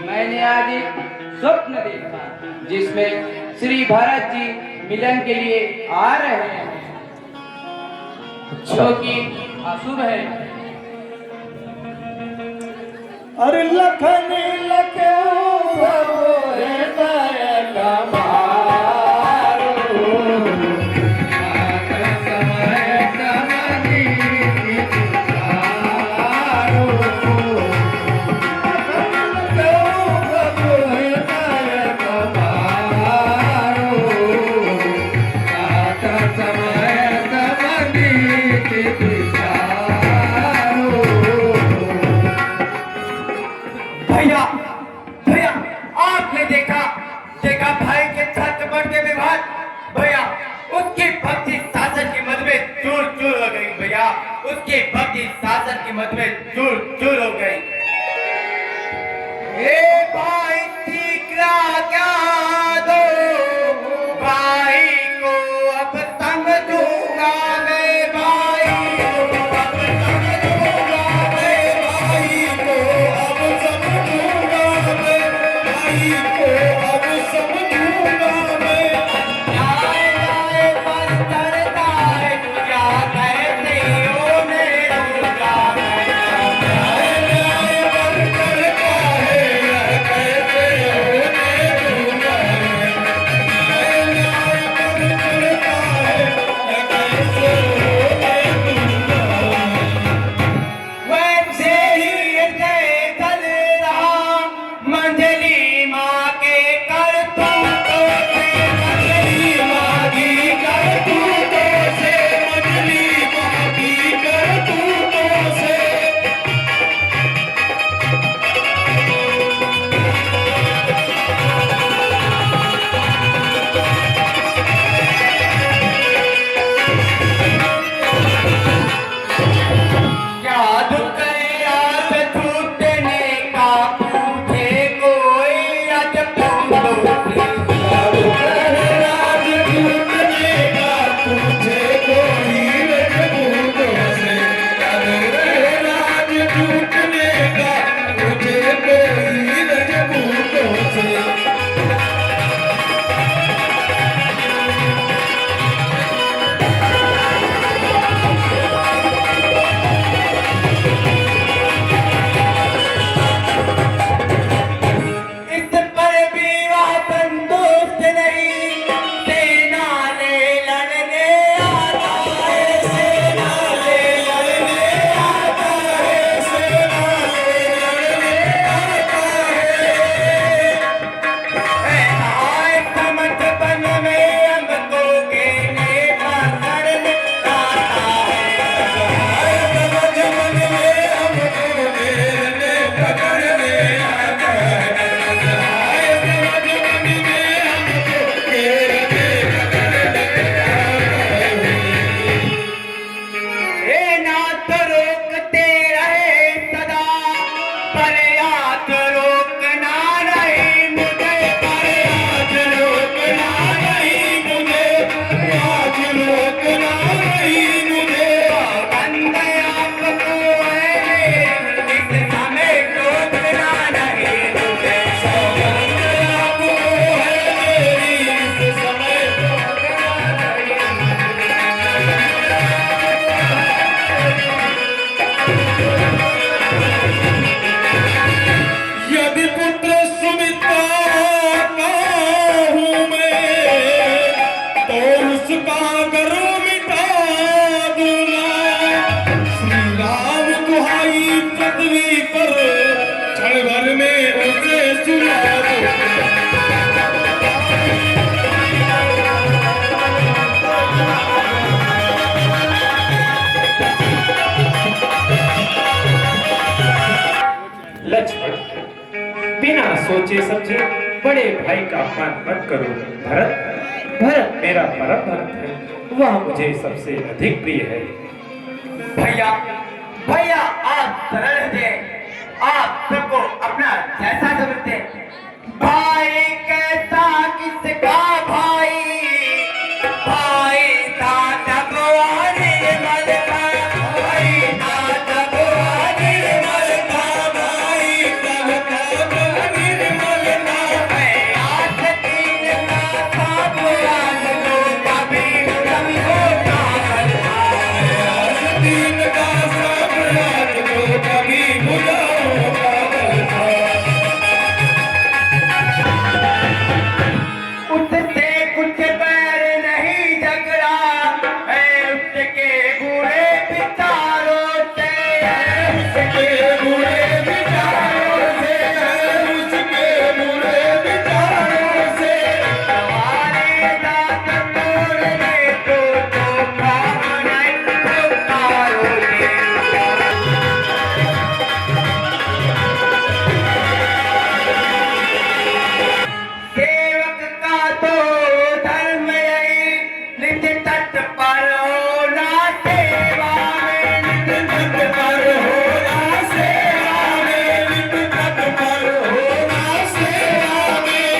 मैंने आज एक स्वप्न देखा जिसमें श्री भरत जी मिलन के लिए आ रहे हैं, जो कि अशुभ है। अरे लखन लखो भैया भैया आपने देखा भाई के छत बढ़ते विवाद भैया उसकी भक्ति शासन की मद में चूर चूर हो गई भैया उसकी भक्ति शासन की मद में चूर चूर हो गई। ए भाई तीखा क्या दो भाई को अब समझूंगा मैं भाई को अब समझूंगा मैं भाई को अब समझूंगा मैं भाई को अब समझूंगा मैं आए आए पर करता है पूजा कैसे होने दूंगा मैं आए आए पर करता है कैसे होने दूंगा मैं आए आए पर करता है कैसे होने दूंगा वैसे ही कल रहा मंजली माँ के कर तू तो से मंजली माँ की कर तू तो से मंजली माँ की कर तू तो से क्या दुख है आज छूटने का पूछे कोई आज पूछो क्या दुख है आज छूटने का पूछे कोई आज पूछो से क्या दुख है आज छूटने का पूछे कोई आज पूछो से इस पर भी वह संतुष्ट नहीं सेना ले लड़ने आता है सेना ले लड़ने आता है सेना ले लड़ने आता है आए समझ बन में हमको घेरने पकड़ने आता है समझ बन में हमको घेरने पकड़ने आता है नाथ रोकते रहे सदा पर याद रोकना नहीं मुझे पर याद रोकना नहीं मुझे याद रोकना नहीं मुझे बंद आपको है इस समय रोकना नहीं मुझे बंद आपको है इस समय रोकना नहीं यदि पुत्र सुमित्रा का हूँ मैं तो उसका गर्व मिटा दूंगा श्री राम दुहाई पृथ्वी पर क्षण भर में उसे सुना दूंगा लक्ष्मण, बिना सोचे समझे बड़े भाई का अपमान मत करो। भरत, भरत मेरा परम भक्त है, वह मुझे सबसे अधिक प्रिय है। भैया भैया आप सरल थे, आप सबको अपना जैसा समझते। भाई कैसा किसका भाई, भाई दादा बुआरी मल का, भाई दादा बुआरी मल का, भाई दादा बुआरी मल का। आज दिन का सब याद लो, कभी कभी होता है। आज दिन का सब याद लो, कभी भुला उससे कुछ पैर नहीं झगड़ा है, उसके बुरे विचारों से, उसके बुरे विचारों से, उसके बुरे विचारों से। हमारे दांत तोड़ने को तो काम नहीं पुकारोगे। सेवक का तो धर्म यही, नित्य तट पर होना सेवा में, नित्य तट पर होना सेवा में, नित्य तट पर होना सेवा में।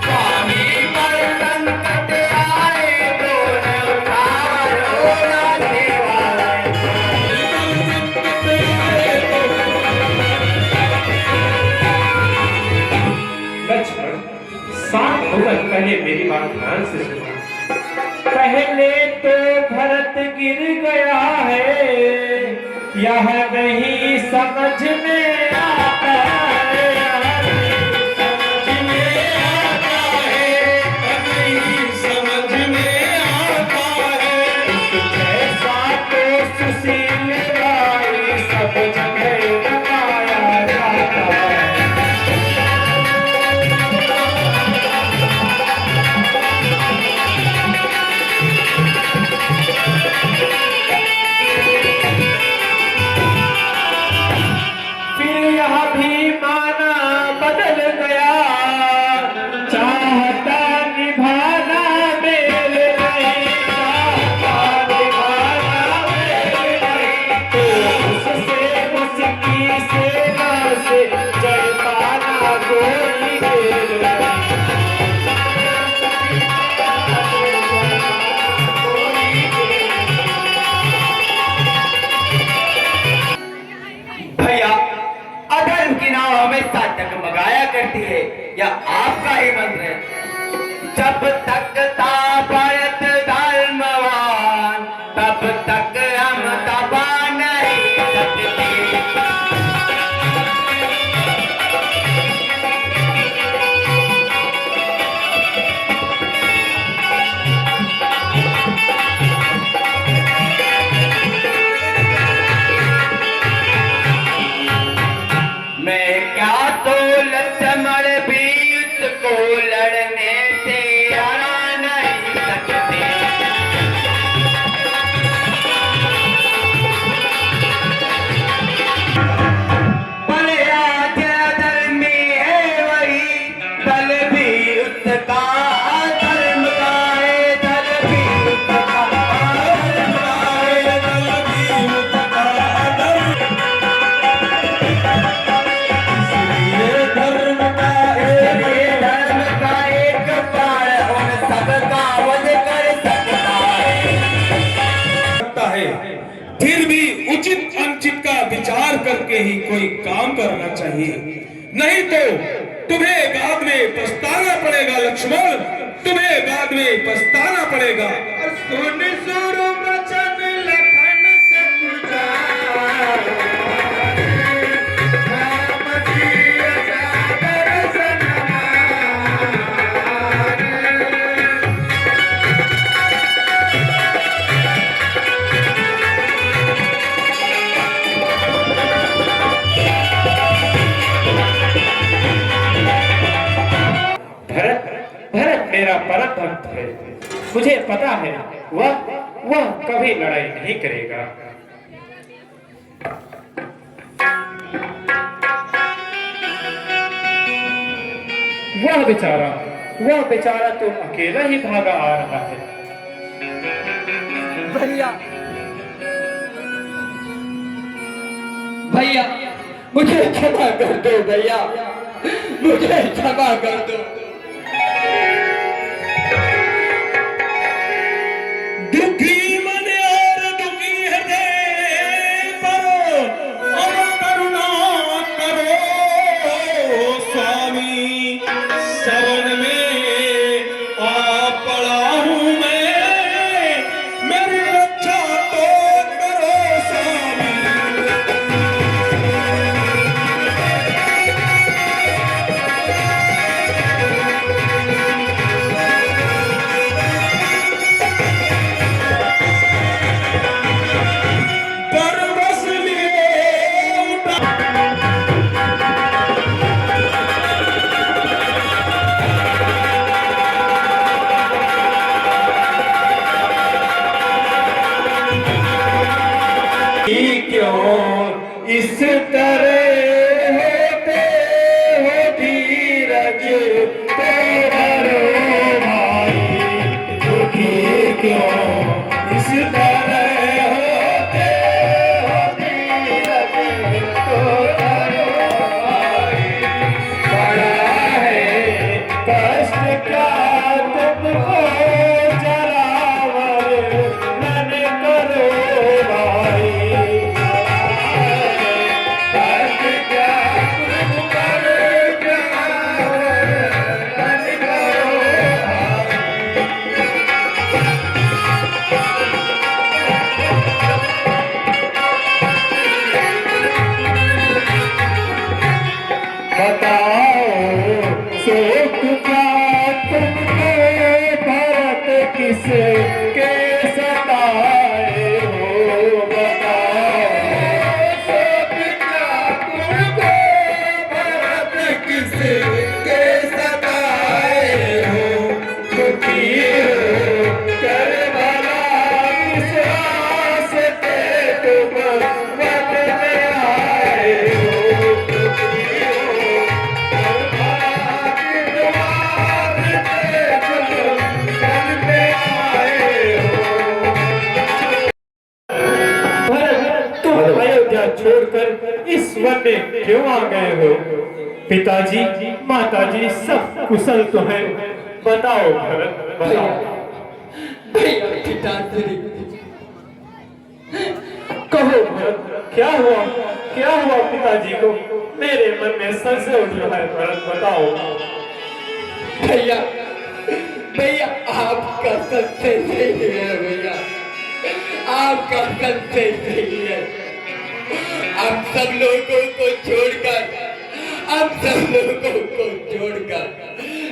स्वामी पर संकट आए तो न उधार होना सेवा लक्ष्मण, शांत होकर पहले मेरी बात ध्यान से सुनो। पहले तो भरत गिर गया है, यह नहीं समझ में आता है, समझ में आता है, नहीं समझ में आता है। जैसा तो सुशील राय सब जगह लगाया जाता है। फिर यह भी माना बदल गया, चाहता निभाना मेरे नहीं, चाहता निभाना मेरे नहीं। तो उससे उसकी सेना से जय पाना कोई मेरे नहीं। भैया अधर्म की नाव हमेशा डगमगाया करती है, यह आपका ही मंत्र है। जब तक था भरत धर्मवान, तब तक हम दबा नहीं सकते। मैं क्या तो लक्ष्मण भी उसको लड़ने से हरा नहीं सकते। भले आज अधर्मी है वही, दल भी उसका अधर्म का है, दल भी उसका अधर्म का है, दल भी उसका अधर्म। धर्म का एक प्राण उन सबका वध कर सकता है। फिर भी उचित अनुचित का विचार करके ही कोई काम करना चाहिए, नहीं तो तुम्हें बाद में पछताना पड़ेगा लक्ष्मण, तुम्हें बाद में पछताना पड़ेगा। सुन सुरु वचन लखन से पुकार, राम सिया सागर सनमान। भरत मेरा परम भक्त है, मुझे पता है वह कभी लड़ाई नहीं करेगा। वह बेचारा वह बेचारा तो अकेला ही भागा आ रहा है। भैया भैया मुझे क्षमा कर दो भैया, मुझे क्षमा कर दो। दुखी मन और दुखी हृदय पर और करुणा करो स्वामी, शरण में आ पड़ा हूँ मैं, मेरी रक्षा तो करो स्वामी। परवश लिए उठा क्यों इस तरह होते हो धीरज तेरो भाई, दुखी क्यों इस तरह होते हो धीरज तेरो भाई, बड़ा है कष्ट क्या तुमको जरावर मन करो भाई, बताओ सुख क्या तुमको भरत किस के सताए हो, बताओ सुख क्या तुमको भरत किस के सताए हो, दुखी हो कर भला किस वास्ते तुम वत में आए हो, दुखी हो कर भला किस वास्ते तुम वत में आए हो। भरत, तुम अयोध्या छोड़कर इस वन में क्यों आ गए हो? पिताजी माताजी सब कुशल तो हैं, बताओ भरत बताओ। भैया पिताश्री, कहो भरत क्या हुआ पिताजी को? मेरे मन में संशय उठ रहा है भरत, बताओ। भैया भैया आपका सत्य नहीं है भैया, आपका सत्य नहीं है। आप सब लोगों को छोड़कर, आप सब लोगों को छोड़कर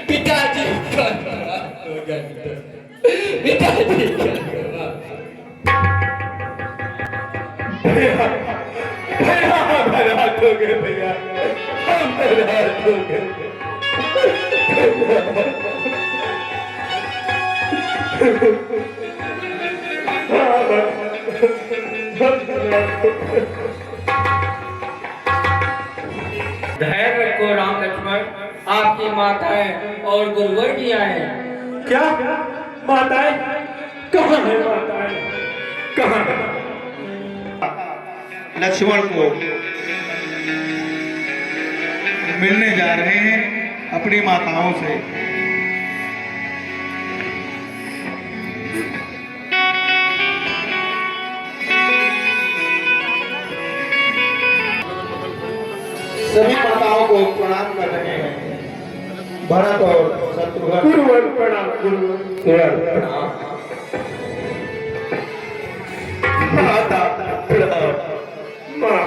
पिताजी का नाश हो जाता, पिताजी का नाश। भैया बर्बाद हो गए भैया, हम बर्बाद हो गए। धैर्य रखो राम लक्ष्मण, आपकी माताएं और गुरुवर भी आए हैं। क्या माताएं? कहाँ है माताएं? कहाँ है? लक्ष्मण को मिलने जा रहे हैं अपनी माताओं से। सभी माताओं को प्रणाम कर रहे हैं भरत और शत्रुघ्न। गुरुवर प्रणाम, गुरुवर प्रणाम। माता प्रणाम, माँ।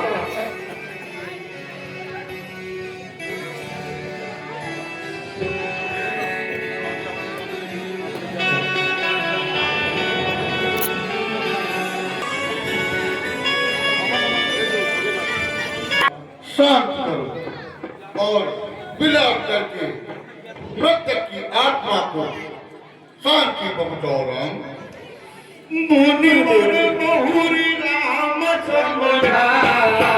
शांत करो और विलाप करके मृतक की आत्मा को शांति पहुंचाओ राम। मुनि मुनि बहुरी राम समझाए,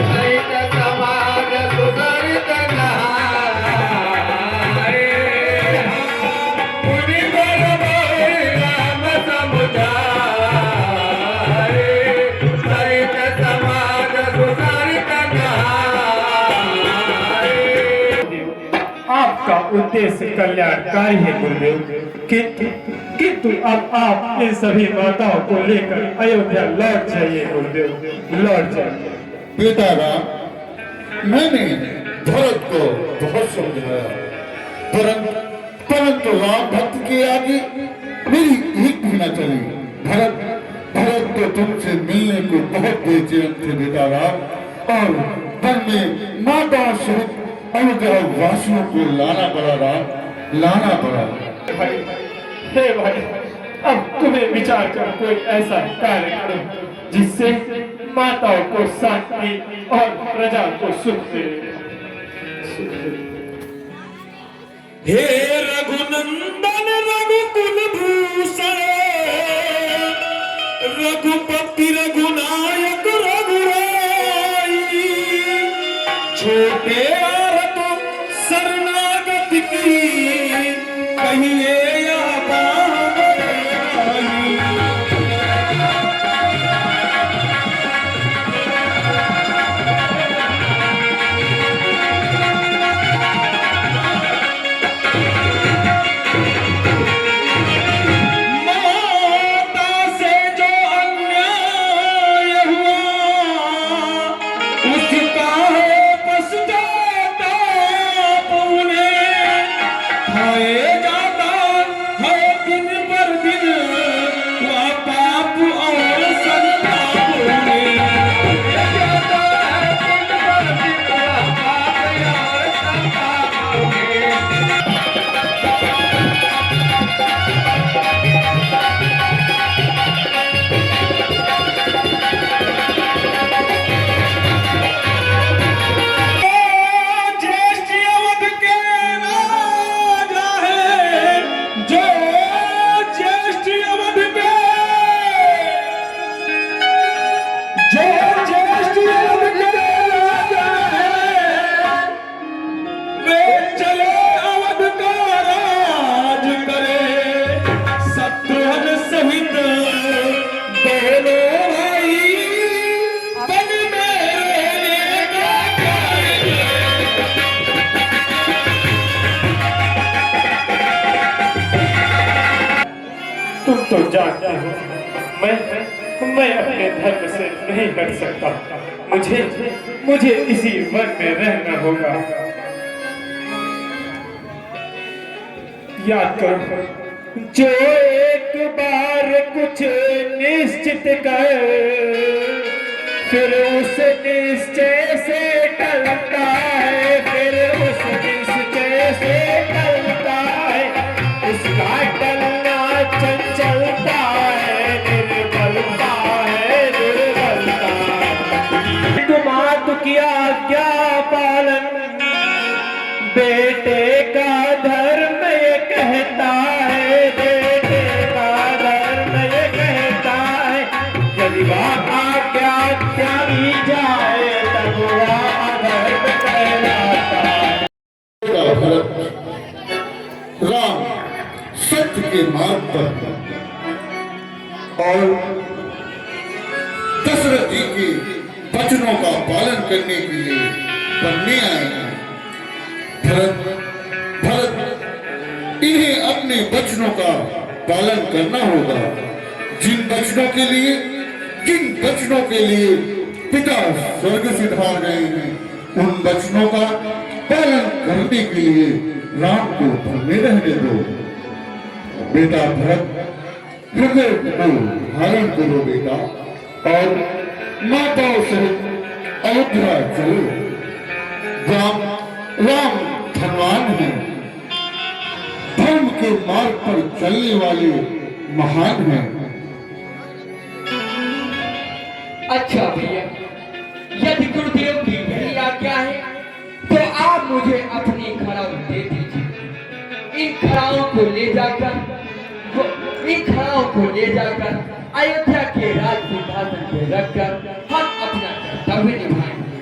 सहित समाज सुधरित नहाए, उद्देश्य कल्याणकारी है गुरुदेव, किंतु अब आप इन सभी माताओं को लेकर अयोध्या लौट जाइए गुरुदेव, लौट जाइए। बेटा राम, मैंने भरत को बहुत समझाया, परंतु राम भक्त के आगे मेरी एक भी न चली। भरत तो तुमसे मिलने को बहुत बेचैन थे बेटा राम, और घर में माता सहित अयोध्या वासियों को लाना पड़ा राम, लाना पड़ा। भाई, हे भाई, अब तुम्हें विचार कर कोई ऐसा कार्य करो जिससे माताओं को शांति और प्रजा को सुख मिले। हे रघुनंदन रघुकुल भूषण, रघुपति रघुनायक रघुराई, छोटे औरत शरणागत की कहिए या तो जानते हो, मैं अपने धर्म से नहीं हट सकता। मुझे इसी वन में रहना होगा। याद करो, जो एक बार कुछ निश्चित कर फिर उस निश्चय से टलता है, फिर उस निश्चय से टलता है, उसका टलना चंचलता है, निर्बलता है, निर्बलता। मात की आज्ञा पालन बेटे का धर्म ये कहता है, बेटे का धर्म ये कहता है, यदि वह आज्ञा त्यागी जाए तब वह अधर्म कहलाता है। राम सत्य के मार्ग पर और दशरथ जी के वचनों का पालन करने के लिए बनने आए हैं। भरत इन्हें अपने वचनों का पालन करना होगा। जिन वचनों के लिए पिता स्वर्ग से धार गए हैं, उन वचनों का पालन करने के लिए राम को बने रहने दो। बेटा भरत, हृदय को धारण करो बेटा, और माताओं से अयोध्या चलो। राम धनवान है, धर्म के मार्ग पर चलने वाले महान हैं। अच्छा भैया, यदि गुरुदेव की यही आज्ञा है तो आप मुझे अपनी खड़ाऊ दे दीजिए। इन खड़ाओं को ले जाकर अयोध्या के राज सिंहासन पे रखकर हम अपना कर्तव्य निभाएंगे।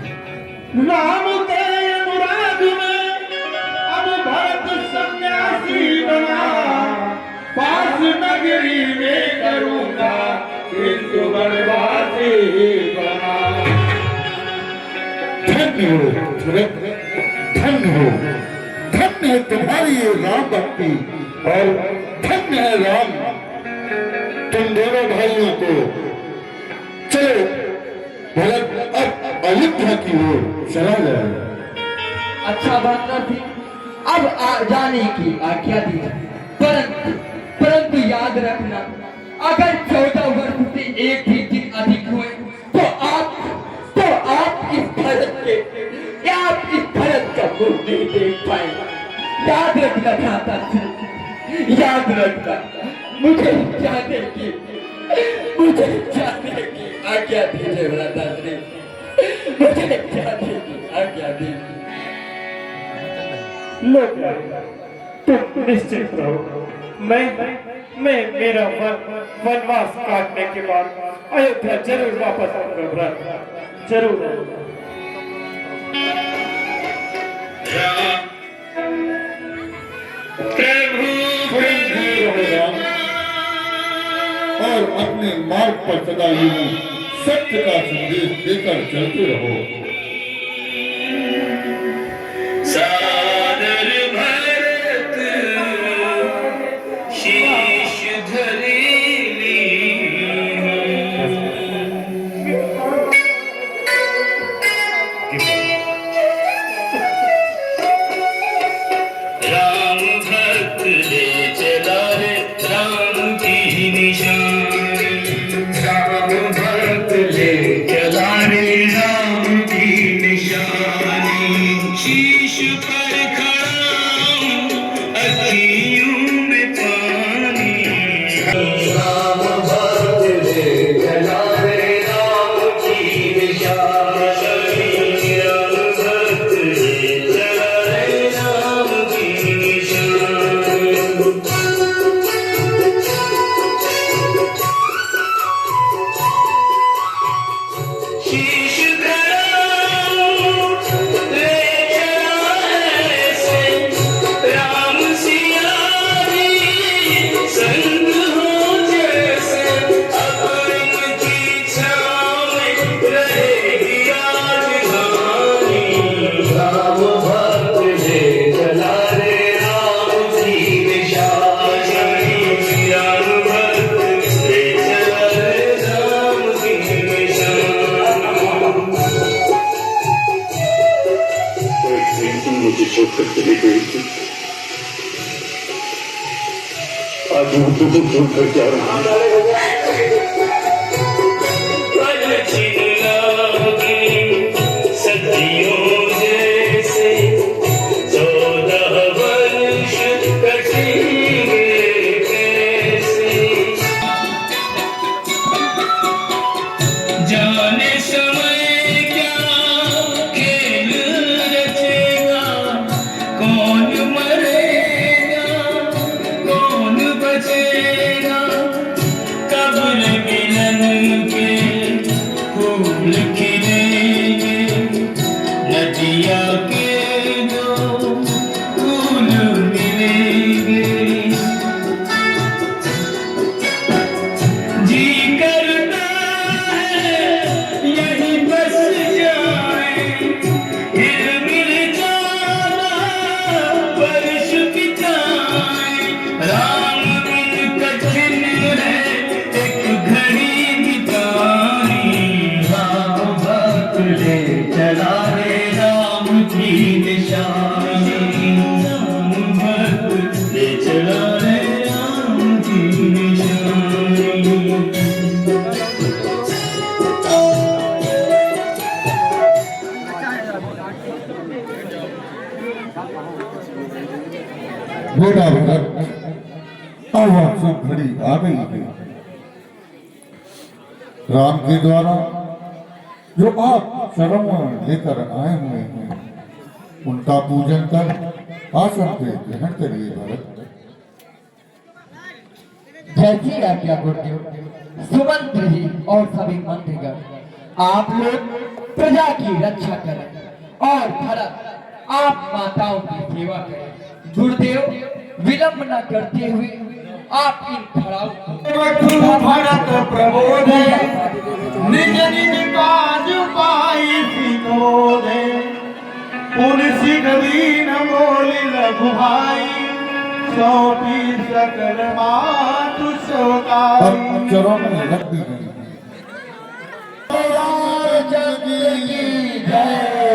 राम के मुराद में अब भरत सन्यासी बना, पास नगरी में करूंगा किंतु बर्बादी बना। धन्य हो भरत, धन्य धन्य है तुम्हारी ये राम भक्ति और धन्य है राम तुम दोनों भाइयों को। चलो भरत अब अयोध्या की ओर चला जाए। अच्छा बात थी, अब जाने की आज्ञा दी जाए। परंतु याद रखना, अगर 14 वर्ष से एक भी दिन अधिक हुए तो आप इस भारत का मुख नहीं देख पाएंगे। याद रखना चाहता था, याद रखना। मुझे जाने की आज्ञा दीजिए भ्राताश्री, मुझे जाने की आज्ञा दीजिए। लोग तुम निश्चित रहो, मैं मेरा वनवास काटने के बाद अयोध्या जरूर वापस आऊंगा भ्राता, जरूर। और अपने मार्ग पर सदा यूं सत्य का संदेश देकर चलते रहो। सादर भरत शीश धरेली, राम भक्त ले चला रे राम की निशानी, राम भक्त ले चला रे राम की निशानी, शीश पर खड़ा अखियों में पानी, राम भक्त ले चला रे राम की निशानी, राम भक्त ले चला रे राम की निशानी। शीश ले चला ऐसे राम सिया संग हो जैसे, अब इनकी छाँव में रहेगी राजधानी, राम भक्त ले चला रे राम की निशानी, राम भक्त ले चला रे राम की निशानी। मुझे छोड़कर चली गई थी, आज वो तुमको छोड़कर जा रहा सदियों जैसे 14 वर्ष कटेंगे कैसे, जाने समय क्या खेल रचेगा, कौन मरेगा कौन बचेगा, कब्र मिलन के फूल खिलेंगे, नदिया के दो फूल मिलेंगे, जी करता है यही बस जाए, फिर मिल जाना वर्ष बिताए, राम बिन कठिन है एक घड़ी बितानी, राम भक्त ले चला रे राम की निशानी, राम भक्त ले चला रे राम की निशानी। बेटा भरत अब आपसे घड़ी आ गई है। राम के द्वारा जो आप शरण लेकर आए हुए हैं उनका पूजन कर आसन पे ग्रहण करिए भरत। जैसी आज्ञा गुरुदेव। सुमंत्र जी और सभी मंत्रीगण आप लोग प्रजा की रक्षा करें और भरत आप माताओं की सेवा करें। गुरुदेव विलंब न करते हुए आप इन खड़ाओं को भरत प्रबोधे निज निज काज पाई सिकोदे पुलिस कभी न बोली रघु भाई, सौंपी सकल मातु सवकाई। चरों में रख दी गई। रामचंद्र की जय।